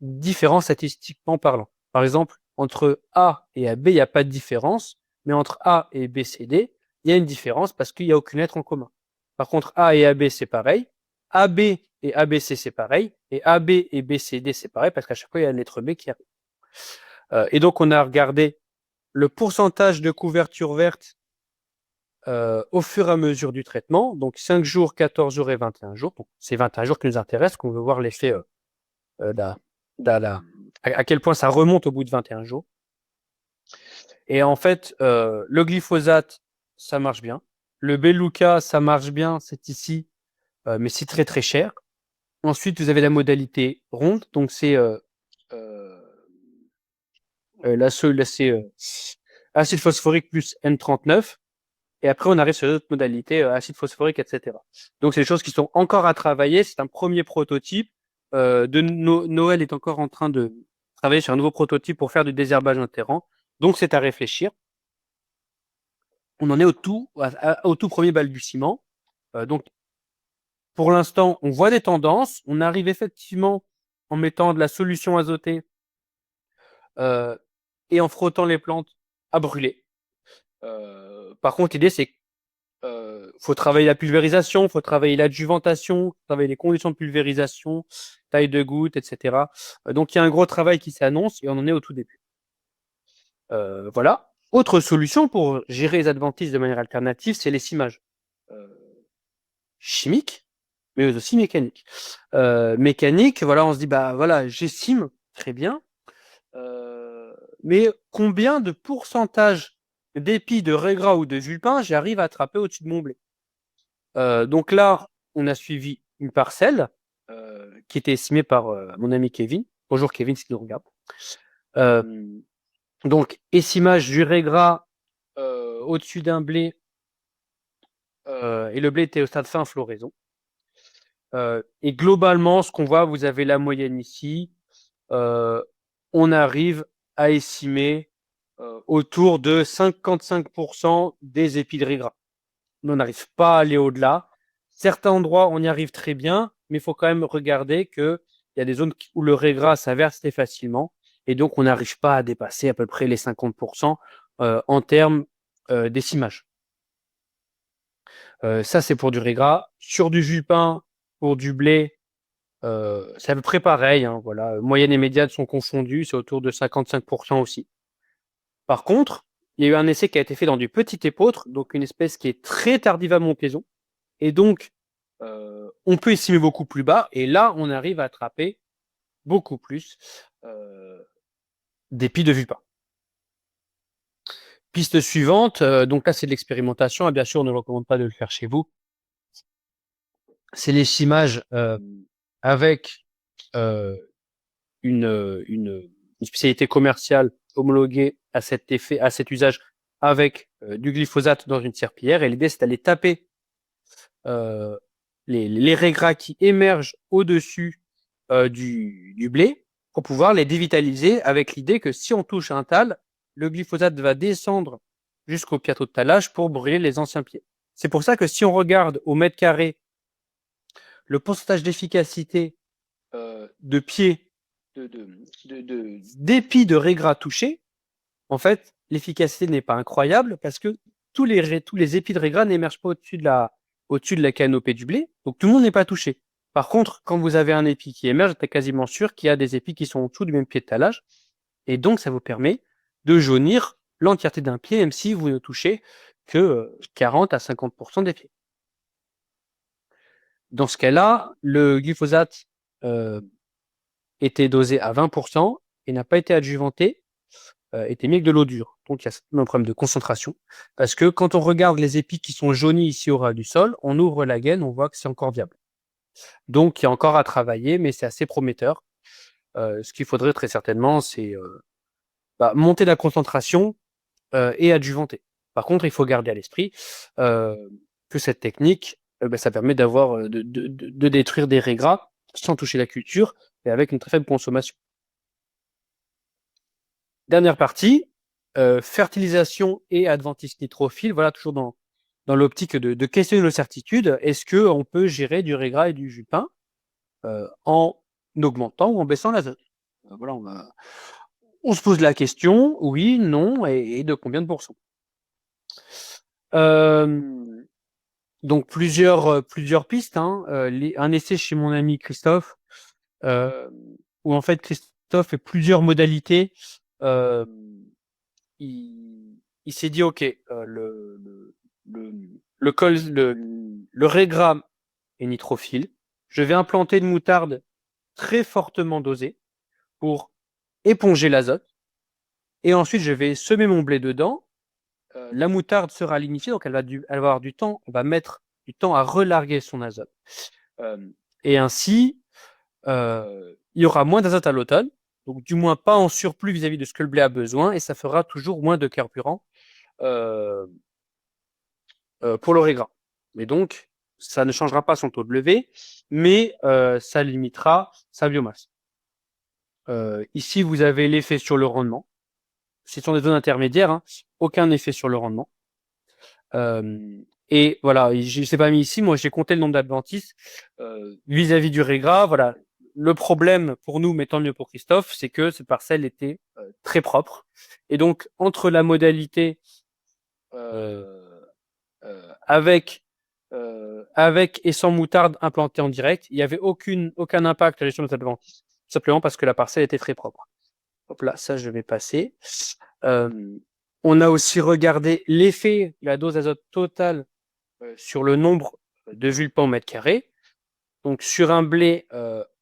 différence statistiquement parlant. Par exemple, entre A et AB, il n'y a pas de différence, mais entre A et BCD, il y a une différence parce qu'il n'y a aucune lettre en commun. Par contre, A et AB, c'est pareil. AB et ABC, c'est pareil. Et AB et BCD, c'est pareil parce qu'à chaque fois, il y a une lettre B qui arrive. Et donc, on a regardé le pourcentage de couverture verte au fur et à mesure du traitement. Donc, 5 jours, 14 jours et 21 jours. Donc, c'est 21 jours qui nous intéressent, qu'on veut voir l'effet à quel point ça remonte au bout de 21 jours. Et en fait, le glyphosate, ça marche bien. Le Beluca, ça marche bien, c'est ici, mais c'est très très cher. Ensuite, vous avez la modalité ronde, donc c'est acide phosphorique plus N39. Et après, on arrive sur d'autres modalités, acide phosphorique, etc. Donc, c'est des choses qui sont encore à travailler. C'est un premier prototype. Noël est encore en train de travailler sur un nouveau prototype pour faire du désherbage intérant. Donc, c'est à réfléchir. On en est au tout premier balbutiement. Donc, pour l'instant, on voit des tendances. On arrive effectivement en mettant de la solution azotée et en frottant les plantes à brûler. Par contre, l'idée, c'est faut travailler la pulvérisation, faut travailler l'adjuvantation, travailler les conditions de pulvérisation, taille de goutte, etc. Donc il y a un gros travail qui s'annonce et on en est au tout début. Voilà. Autre solution pour gérer les adventices de manière alternative, c'est l'essaimage chimique, mais aussi mécanique. Mécanique, voilà, on se dit voilà, j'essime très bien, mais combien de pourcentage d'épis de raies ou de vulpin j'arrive à attraper au-dessus de mon blé? Donc là, on a suivi une parcelle qui était estimée par mon ami Kevin. Bonjour Kevin, si tu nous regardes. Donc, essimage du raies au-dessus d'un blé, et le blé était au stade fin floraison. Et globalement, ce qu'on voit, vous avez la moyenne ici. On arrive à estimer autour de 55% des épis de raies gras. On n'arrive pas à aller au-delà. Certains endroits, on y arrive très bien, mais il faut quand même regarder qu'il y a des zones où le raie gras s'avère assez facilement, et donc on n'arrive pas à dépasser à peu près les 50% en termes d'essimage. Ça, c'est pour du raie gras. Sur du vulpin, pour du blé, c'est à peu près pareil. Hein, voilà. Moyenne et médiane sont confondues, c'est autour de 55% aussi. Par contre, il y a eu un essai qui a été fait dans du petit épeautre, donc une espèce qui est très tardive à montaison. Et donc, on peut estimer beaucoup plus bas. Et là, on arrive à attraper beaucoup plus d'épis de vulpin. Piste suivante, donc là, c'est de l'expérimentation. Et bien sûr, on ne recommande pas de le faire chez vous. C'est l'essimage avec une spécialité commerciale homologuée à cet effet, à cet usage, avec du glyphosate dans une serpillière. Et l'idée, c'est d'aller taper les raigrats qui émergent au-dessus du blé pour pouvoir les dévitaliser, avec l'idée que si on touche un tal, le glyphosate va descendre jusqu'au plateau de talage pour brûler les anciens pieds. C'est pour ça que si on regarde au mètre carré le pourcentage d'efficacité de pieds, d'épis de raigrats touchés, en fait, l'efficacité n'est pas incroyable parce que tous les épis de raigrats n'émergent pas au-dessus de la canopée du blé, donc tout le monde n'est pas touché. Par contre, quand vous avez un épi qui émerge, vous êtes quasiment sûr qu'il y a des épis qui sont en dessous du même pied de talage, et donc ça vous permet de jaunir l'entièreté d'un pied, même si vous ne touchez que 40 à 50% des pieds. Dans ce cas-là, le glyphosate était dosé à 20% et n'a pas été adjuvanté, était mis avec de l'eau dure. Donc il y a un problème de concentration. Parce que quand on regarde les épis qui sont jaunis ici au ras du sol, on ouvre la gaine, on voit que c'est encore viable. Donc il y a encore à travailler, mais c'est assez prometteur. Ce qu'il faudrait très certainement, c'est monter la concentration et adjuvanter. Par contre, il faut garder à l'esprit que cette technique, ça permet d'avoir de détruire des raigrats sans toucher la culture et avec une très faible consommation. Dernière partie, fertilisation et adventice nitrophile. Voilà, toujours dans l'optique de questionner nos certitudes. Est-ce qu'on peut gérer du raigrats et du jus de pain en augmentant ou en baissant l'azote? Voilà, on se pose la question, oui, non, et de combien de pourcents? Donc plusieurs pistes. Hein. Un essai chez mon ami Christophe, où en fait Christophe fait plusieurs modalités. Il s'est dit, ok, le raigrats est nitrophile. Je vais implanter une moutarde très fortement dosée pour éponger l'azote. Et ensuite, je vais semer mon blé dedans. La moutarde sera lignifiée, donc elle va avoir du temps, on va mettre du temps à relarguer son azote. Et ainsi, il y aura moins d'azote à l'automne, donc du moins pas en surplus vis-à-vis de ce que le blé a besoin, et ça fera toujours moins de carburant pour le raigrats. Mais donc, ça ne changera pas son taux de levée, mais ça limitera sa biomasse. Ici, vous avez l'effet sur le rendement. Ce sont des zones intermédiaires, hein, aucun effet sur le rendement. Et voilà, je ne sais pas mis ici, moi j'ai compté le nombre d'adventices vis-à-vis du raigrats. Voilà, le problème pour nous, mais tant mieux pour Christophe, c'est que cette parcelle était très propre. Et donc, entre la modalité avec et sans moutarde implantée en direct, il n'y avait aucun impact à la gestion de cette adventice. Simplement parce que la parcelle était très propre. Hop là, ça je vais passer. On a aussi regardé l'effet de la dose d'azote totale sur le nombre de vulpins au mètre carré. Donc sur un blé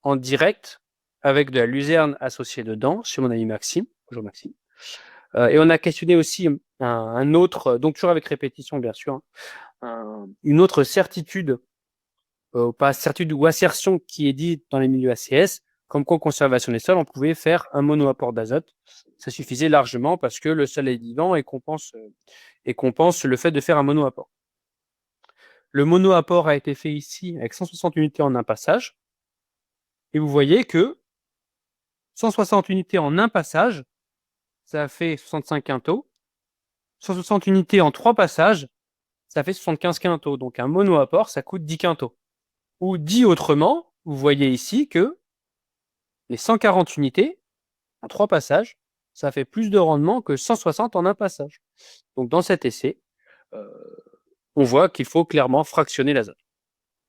en direct, avec de la luzerne associée dedans, chez mon ami Maxime. Bonjour Maxime. Et on a questionné aussi un autre, donc toujours avec répétition bien sûr, une autre certitude, pas certitude ou assertion qui est dite dans les milieux ACS, comme quoi conservation des sols, on pouvait faire un monoapport d'azote. Ça suffisait largement parce que le sol est vivant et compense le fait de faire un monoapport. Le monoapport a été fait ici avec 160 unités en un passage. Et vous voyez que 160 unités en un passage, ça fait 65 quintaux. 160 unités en trois passages, ça fait 75 quintaux. Donc un monoapport, ça coûte 10 quintaux. Ou dit autrement, vous voyez ici que les 140 unités en trois passages, ça fait plus de rendement que 160 en un passage. Donc dans cet essai, on voit qu'il faut clairement fractionner l'azote.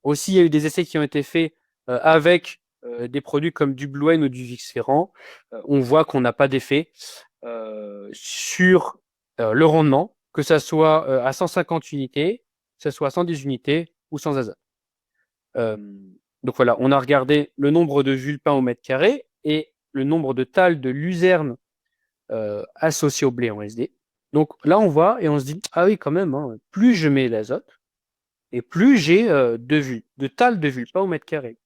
Aussi, il y a eu des essais qui ont été faits avec des produits comme du Bluene ou du Vixferran. On voit qu'on n'a pas d'effet sur le rendement, que ça soit à 150 unités, que ça soit à 110 unités ou sans azote. Donc voilà, on a regardé le nombre de vulpins au mètre carré et le nombre de tales de luzerne associées au blé en SD. Donc là, on voit et on se dit, ah oui, quand même, hein, plus je mets l'azote, et plus j'ai de tales de vulpins au mètre carré.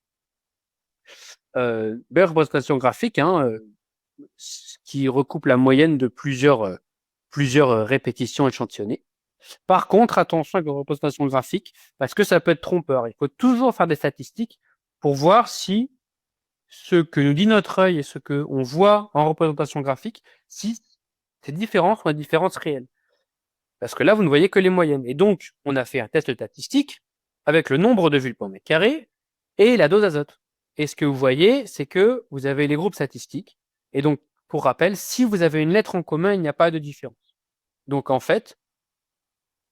belle représentation graphique, hein, qui recoupe la moyenne de plusieurs répétitions échantillonnées. Par contre, attention avec les représentations graphiques, parce que ça peut être trompeur. Il faut toujours faire des statistiques pour voir si ce que nous dit notre œil et ce que on voit en représentation graphique, si ces différences sont des différences réelles. Parce que là, vous ne voyez que les moyennes. Et donc, on a fait un test statistique avec le nombre de vulpes en mètre carré et la dose d'azote. Et ce que vous voyez, c'est que vous avez les groupes statistiques. Et donc, pour rappel, si vous avez une lettre en commun, il n'y a pas de différence. Donc, en fait,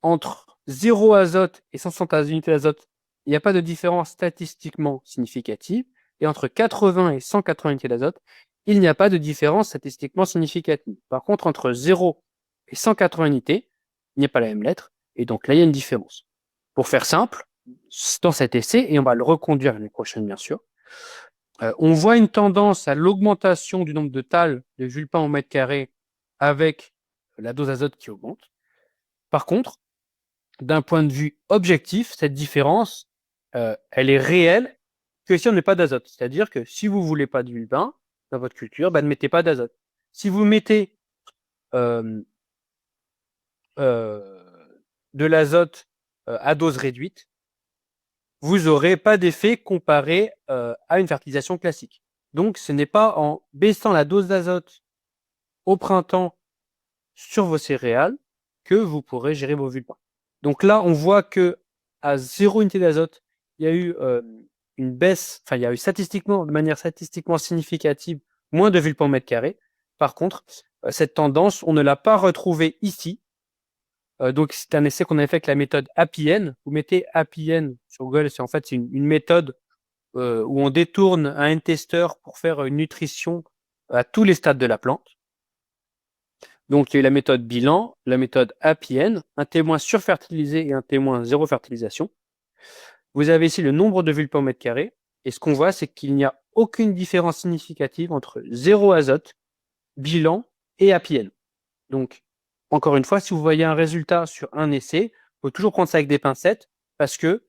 entre 0 azote et 160 unités d'azote, il n'y a pas de différence statistiquement significative. Et entre 80 et 180 unités d'azote, il n'y a pas de différence statistiquement significative. Par contre, entre 0 et 180 unités, il n'y a pas la même lettre, et donc là, il y a une différence. Pour faire simple, dans cet essai, et on va le reconduire l'année prochaine, bien sûr, on voit une tendance à l'augmentation du nombre de thalles de vulpins au mètre carré avec la dose d'azote qui augmente. Par contre, d'un point de vue objectif, cette différence, elle est réelle que si on n'a pas d'azote. C'est-à-dire que si vous voulez pas de vulpin dans votre culture, ne mettez pas d'azote. Si vous mettez de l'azote à dose réduite, vous n'aurez pas d'effet comparé à une fertilisation classique. Donc, ce n'est pas en baissant la dose d'azote au printemps sur vos céréales que vous pourrez gérer vos vulpins. Donc là, on voit que à 0 unité d'azote, il y a eu une baisse, enfin, il y a eu statistiquement, de manière statistiquement significative, moins de vulpins au mètre carré. Par contre, cette tendance, on ne l'a pas retrouvée ici. Donc, c'est un essai qu'on avait fait avec la méthode APN. Vous mettez APN sur Google, c'est en fait une méthode où on détourne un N-testeur pour faire une nutrition à tous les stades de la plante. Donc, il y a eu la méthode bilan, la méthode APN, un témoin surfertilisé et un témoin zéro fertilisation. Vous avez ici le nombre de vulpins au mètre carré. Et ce qu'on voit, c'est qu'il n'y a aucune différence significative entre 0 azote, bilan et APN. Donc, encore une fois, si vous voyez un résultat sur un essai, il faut toujours prendre ça avec des pincettes parce que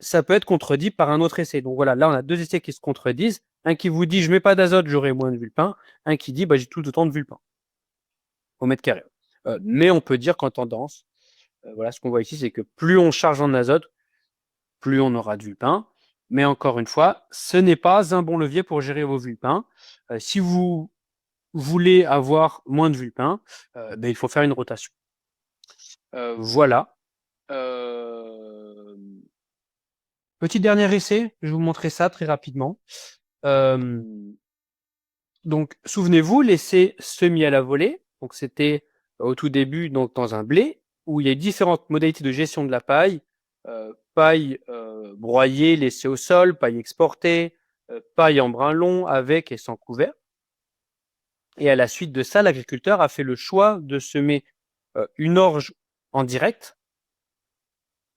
ça peut être contredit par un autre essai. Donc voilà, là, on a deux essais qui se contredisent. Un qui vous dit, je mets pas d'azote, j'aurai moins de vulpins. Un qui dit, j'ai tout autant de vulpins au mètre carré. Mais on peut dire qu'en tendance, voilà, ce qu'on voit ici, c'est que plus on charge en azote, plus on aura de vulpins. Mais encore une fois, ce n'est pas un bon levier pour gérer vos vulpins. Si vous voulez avoir moins de vulpins, il faut faire une rotation. Voilà. Petit dernier essai, je vais vous montrer ça très rapidement. Donc, souvenez-vous, l'essai semis à la volée, donc c'était au tout début donc dans un blé, où il y a différentes modalités de gestion de la paille, paille broyée, laissée au sol, paille exportée, paille en brin long, avec et sans couvert. Et à la suite de ça, l'agriculteur a fait le choix de semer une orge en direct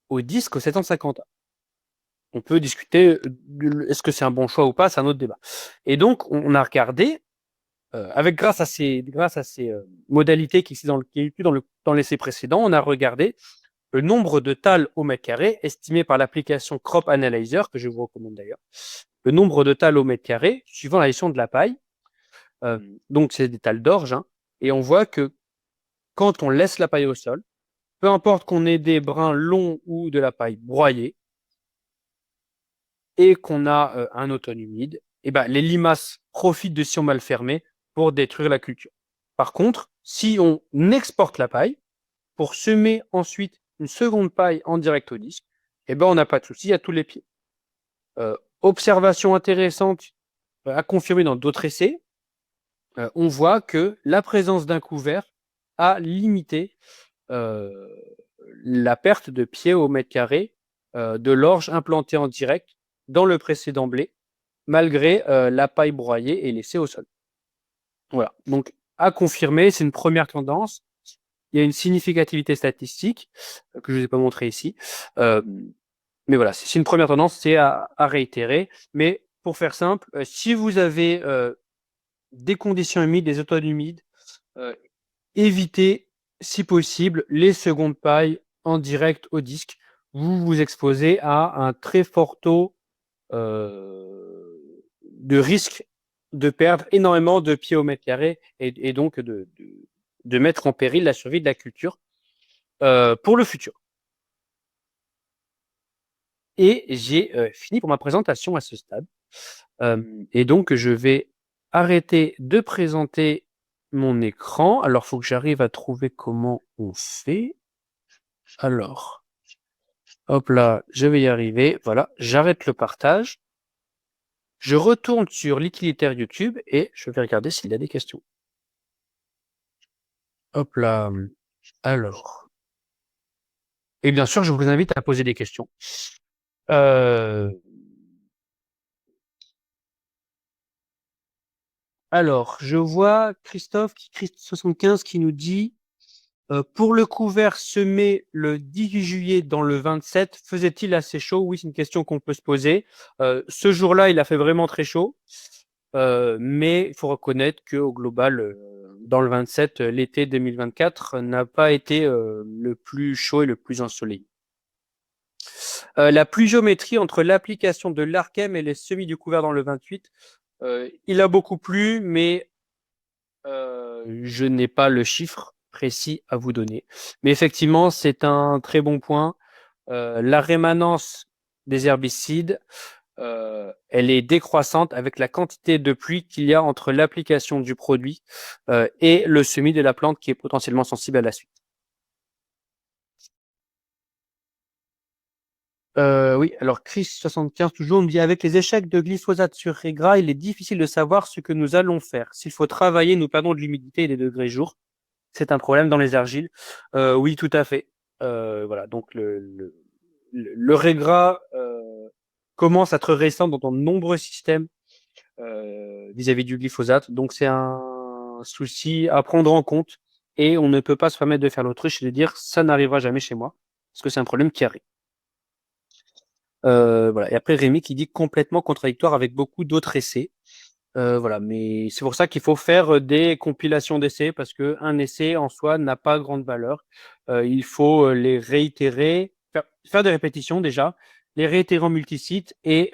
au disque au 750A. On peut discuter, est-ce que c'est un bon choix ou pas, c'est un autre débat. Et donc, on a regardé, grâce à ces modalités qui existent dans l'essai précédent, on a regardé le nombre de talles au mètre carré estimé par l'application Crop Analyzer, que je vous recommande d'ailleurs, le nombre de talles au mètre carré suivant la gestion de la paille. Donc, c'est des talles d'orge, hein, et on voit que quand on laisse la paille au sol, peu importe qu'on ait des brins longs ou de la paille broyée, et qu'on a un automne humide, les limaces profitent de sillons mal fermés pour détruire la culture. Par contre, si on exporte la paille pour semer ensuite une seconde paille en direct au disque, on n'a pas de souci à tous les pieds. Observation intéressante à confirmer dans d'autres essais, on voit que la présence d'un couvert a limité la perte de pieds au mètre carré de l'orge implantée en direct dans le précédent blé, malgré la paille broyée et laissée au sol. Voilà, donc à confirmer, c'est une première tendance. Il y a une significativité statistique que je ne vous ai pas montré ici. Mais voilà, c'est une première tendance, c'est à réitérer. Mais pour faire simple, si vous avez des conditions humides, des automnes humides, évitez, si possible, les secondes pailles en direct au disque. Vous vous exposez à un très fort taux de risque de perdre énormément de pieds au mètre carré et donc de mettre en péril la survie de la culture pour le futur. Et j'ai fini pour ma présentation à ce stade. Et donc, je vais arrêter de présenter mon écran. Alors, il faut que j'arrive à trouver comment on fait. Alors, hop là, je vais y arriver. Voilà, j'arrête le partage. Je retourne sur l'utilitaire YouTube et je vais regarder s'il y a des questions. Hop là. Alors. Et bien sûr, je vous invite à poser des questions. Alors, je vois Christophe, Christ75 qui nous dit pour le couvert semé le 18 juillet dans le 27, faisait-il assez chaud? Oui, c'est une question qu'on peut se poser. Ce jour-là, il a fait vraiment très chaud, mais il faut reconnaître qu'au global, dans le 27, l'été 2024 n'a pas été le plus chaud et le plus ensoleillé. La pluviométrie entre l'application de l'Archem et les semis du couvert dans le 28, il a beaucoup plu, mais je n'ai pas le chiffre précis à vous donner. Mais effectivement, c'est un très bon point. La rémanence des herbicides, elle est décroissante avec la quantité de pluie qu'il y a entre l'application du produit et le semis de la plante qui est potentiellement sensible à la suite. Oui, alors Chris75 toujours me dit avec les échecs de glyphosate sur Regra, il est difficile de savoir ce que nous allons faire. S'il faut travailler, nous perdons de l'humidité et des degrés jour. C'est un problème dans les argiles. Oui, tout à fait. Voilà, donc le Regra commence à être récent dans de nombreux systèmes vis-à-vis du glyphosate. Donc c'est un souci à prendre en compte et on ne peut pas se permettre de faire l'autruche et de dire ça n'arrivera jamais chez moi parce que c'est un problème qui arrive. Voilà. Et après Rémi qui dit complètement contradictoire avec beaucoup d'autres essais. Voilà, mais c'est pour ça qu'il faut faire des compilations d'essais parce que un essai en soi n'a pas grande valeur. Il faut les réitérer, faire des répétitions déjà, les réitérer en multisite et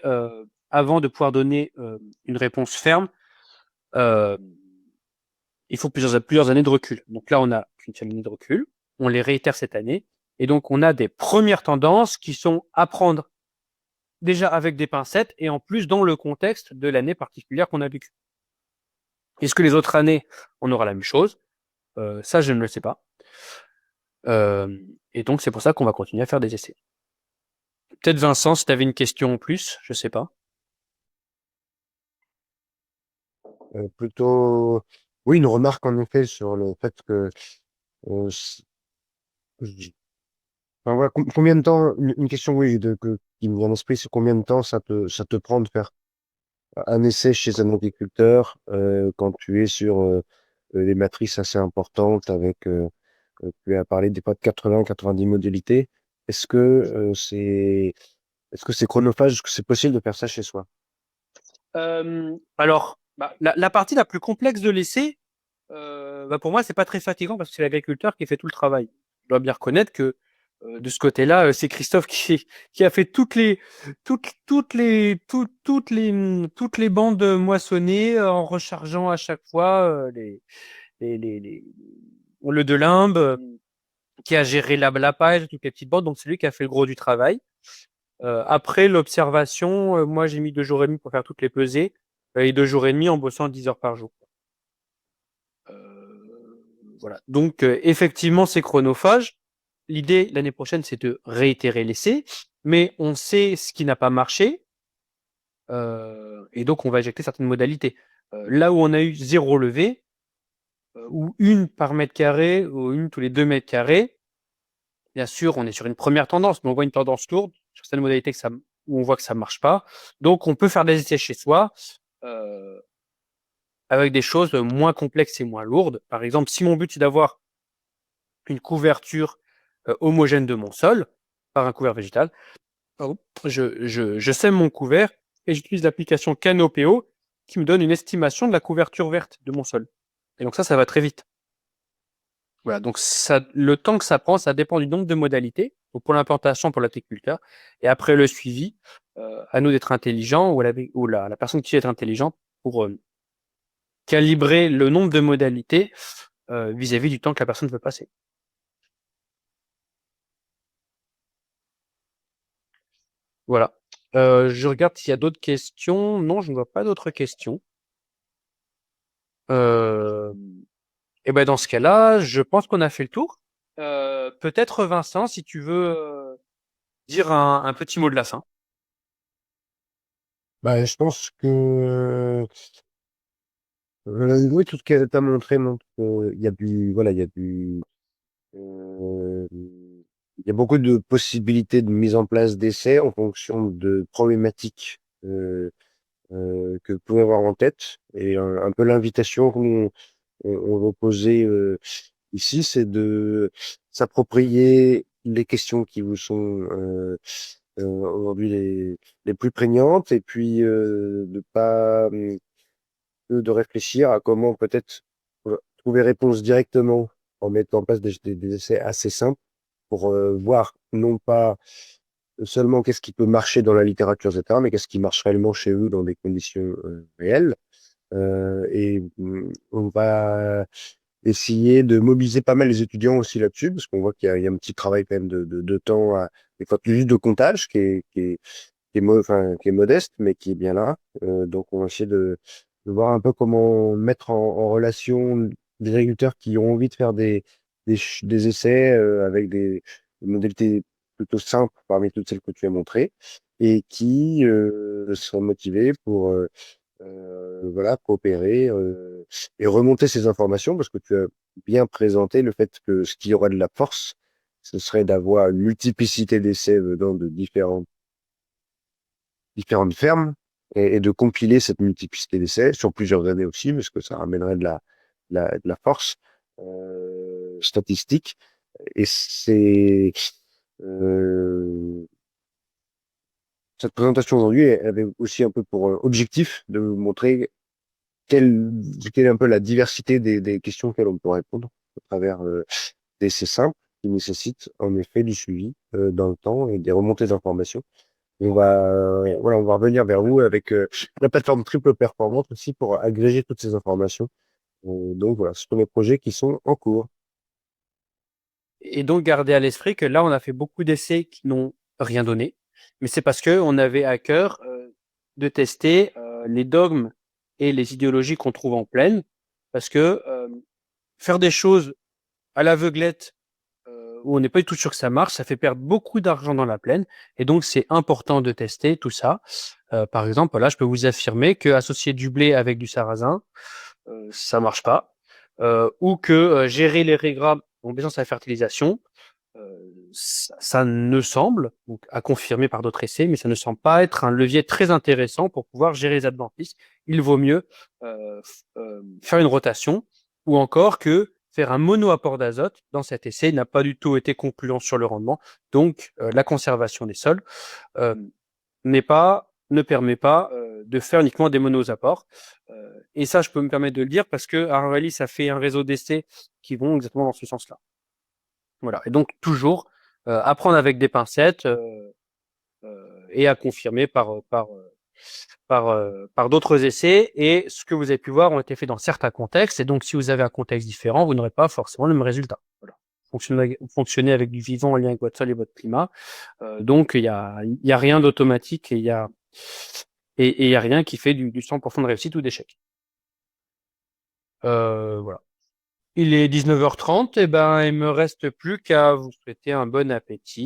avant de pouvoir donner une réponse ferme, euh, il faut plusieurs années de recul. Donc là, on a une année de recul, on les réitère cette année et donc on a des premières tendances qui sont à prendre déjà avec des pincettes et en plus dans le contexte de l'année particulière qu'on a vécue. Est-ce que les autres années, on aura la même chose? Ça, je ne le sais pas. Et donc, c'est pour ça qu'on va continuer à faire des essais. Peut-être Vincent, si tu avais une question en plus, je sais pas. Plutôt, oui, une remarque en effet sur le fait que, euh, s- j- enfin, voilà, combien de temps, une question, oui, qui me vient à l'esprit, c'est combien de temps ça te prend de faire un essai chez un agriculteur quand tu es sur des matrices assez importantes avec, tu as parlé des fois de 80-90 modalités. Est-ce que est-ce que c'est chronophage, est-ce que c'est possible de faire ça chez soi? Alors, bah, la partie la plus complexe de l'essai, bah, pour moi, c'est pas très fatigant parce que c'est l'agriculteur qui fait tout le travail. Je dois bien reconnaître que de ce côté-là, c'est Christophe qui a fait toutes les bandes moissonnées en rechargeant à chaque fois les, le de limbe, qui a géré la page, toutes les petites bandes. Donc, c'est lui qui a fait le gros du travail. Après l'observation, moi, j'ai mis 2 jours et demi pour faire toutes les pesées et 2 jours et demi en bossant 10 heures par jour. Voilà. Donc, effectivement, c'est chronophage. L'idée, l'année prochaine, c'est de réitérer l'essai, mais on sait ce qui n'a pas marché, et donc on va éjecter certaines modalités. Là où on a eu 0 levée, ou une par mètre carré, ou une tous les 2 mètres carrés, bien sûr, on est sur une première tendance, mais on voit une tendance lourde sur certaines modalités où on voit que ça ne marche pas. Donc, on peut faire des essais chez soi, euh, avec des choses moins complexes et moins lourdes. Par exemple, si mon but, c'est d'avoir une couverture homogène de mon sol par un couvert végétal, pardon, je sème mon couvert et j'utilise l'application Canopéo qui me donne une estimation de la couverture verte de mon sol. Et donc ça va très vite. Voilà, donc ça, le temps que ça prend, ça dépend du nombre de modalités. Donc pour l'implantation, pour l'agriculteur, et après le suivi. à nous d'être intelligents ou la personne qui est intelligente pour calibrer le nombre de modalités vis-à-vis du temps que la personne veut passer. Voilà. Je regarde s'il y a d'autres questions. Non, je ne vois pas d'autres questions. Euh, et ben dans ce cas-là, je pense qu'on a fait le tour. Peut-être Vincent, si tu veux dire un petit mot de la fin. Bah, je pense que oui, tout ce qu'elle t'a montré montre qu'il y a du, voilà, euh, il y a beaucoup de possibilités de mise en place d'essais en fonction de problématiques que vous pouvez avoir en tête. Et un peu l'invitation qu'on va poser ici, c'est de s'approprier les questions qui vous sont aujourd'hui les plus prégnantes et puis de pas de réfléchir à comment peut-être trouver réponse directement en mettant en place des essais assez simples pour voir non pas seulement qu'est-ce qui peut marcher dans la littérature, etc., mais qu'est-ce qui marche réellement chez eux dans des conditions réelles. On va essayer de mobiliser pas mal les étudiants aussi là-dessus, parce qu'on voit qu'il y a un petit travail quand même de temps, des fois juste de comptage qui est modeste, mais qui est bien là. Donc, on va essayer de voir un peu comment mettre en relation des agriculteurs qui ont envie de faire des essais avec des modalités plutôt simples parmi toutes celles que tu as montrées et qui seraient motivés pour voilà, coopérer et remonter ces informations parce que tu as bien présenté le fait que ce qui aurait de la force, ce serait d'avoir une multiplicité d'essais venant de différentes fermes et de compiler cette multiplicité d'essais sur plusieurs années aussi, parce que ça ramènerait de la force statistique. Et euh, cette présentation aujourd'hui, elle avait aussi un peu pour objectif de vous montrer quelle est un peu la diversité des questions auxquelles on peut répondre à travers des essais simples qui nécessitent en effet du suivi dans le temps et des remontées d'informations. On va revenir vers vous avec la plateforme triple performante aussi pour agréger toutes ces informations. Donc voilà, ce sont les projets qui sont en cours. Et donc, garder à l'esprit que là, on a fait beaucoup d'essais qui n'ont rien donné. Mais c'est parce que on avait à cœur de tester les dogmes et les idéologies qu'on trouve en pleine. Parce que faire des choses à l'aveuglette où on n'est pas du tout sûr que ça marche, ça fait perdre beaucoup d'argent dans la plaine. Et donc, c'est important de tester tout ça. Par exemple, là, je peux vous affirmer que associer du blé avec du sarrasin, ça marche pas. Ou que gérer les régras en baissant sa fertilisation, ça ne semble, donc à confirmer par d'autres essais, mais ça ne semble pas être un levier très intéressant pour pouvoir gérer les adventices. Il vaut mieux faire une rotation ou encore que faire un monoapport d'azote dans cet essai n'a pas du tout été concluant sur le rendement. Donc, la conservation des sols euh, ne permet pas de faire uniquement des monoapports. Et ça, je peux me permettre de le dire parce que Arvalis a fait un réseau d'essais qui vont exactement dans ce sens-là. Voilà. Et donc, toujours apprendre avec des pincettes et à confirmer par d'autres essais. Et ce que vous avez pu voir ont été faits dans certains contextes. Et donc, si vous avez un contexte différent, vous n'aurez pas forcément le même résultat. Voilà. Fonctionner avec du vivant en lien avec votre sol et votre climat. Donc, il y a rien d'automatique et il y a rien qui fait du 100% de réussite ou d'échec. Voilà. Il est 19h30, et ben, il me reste plus qu'à vous souhaiter un bon appétit.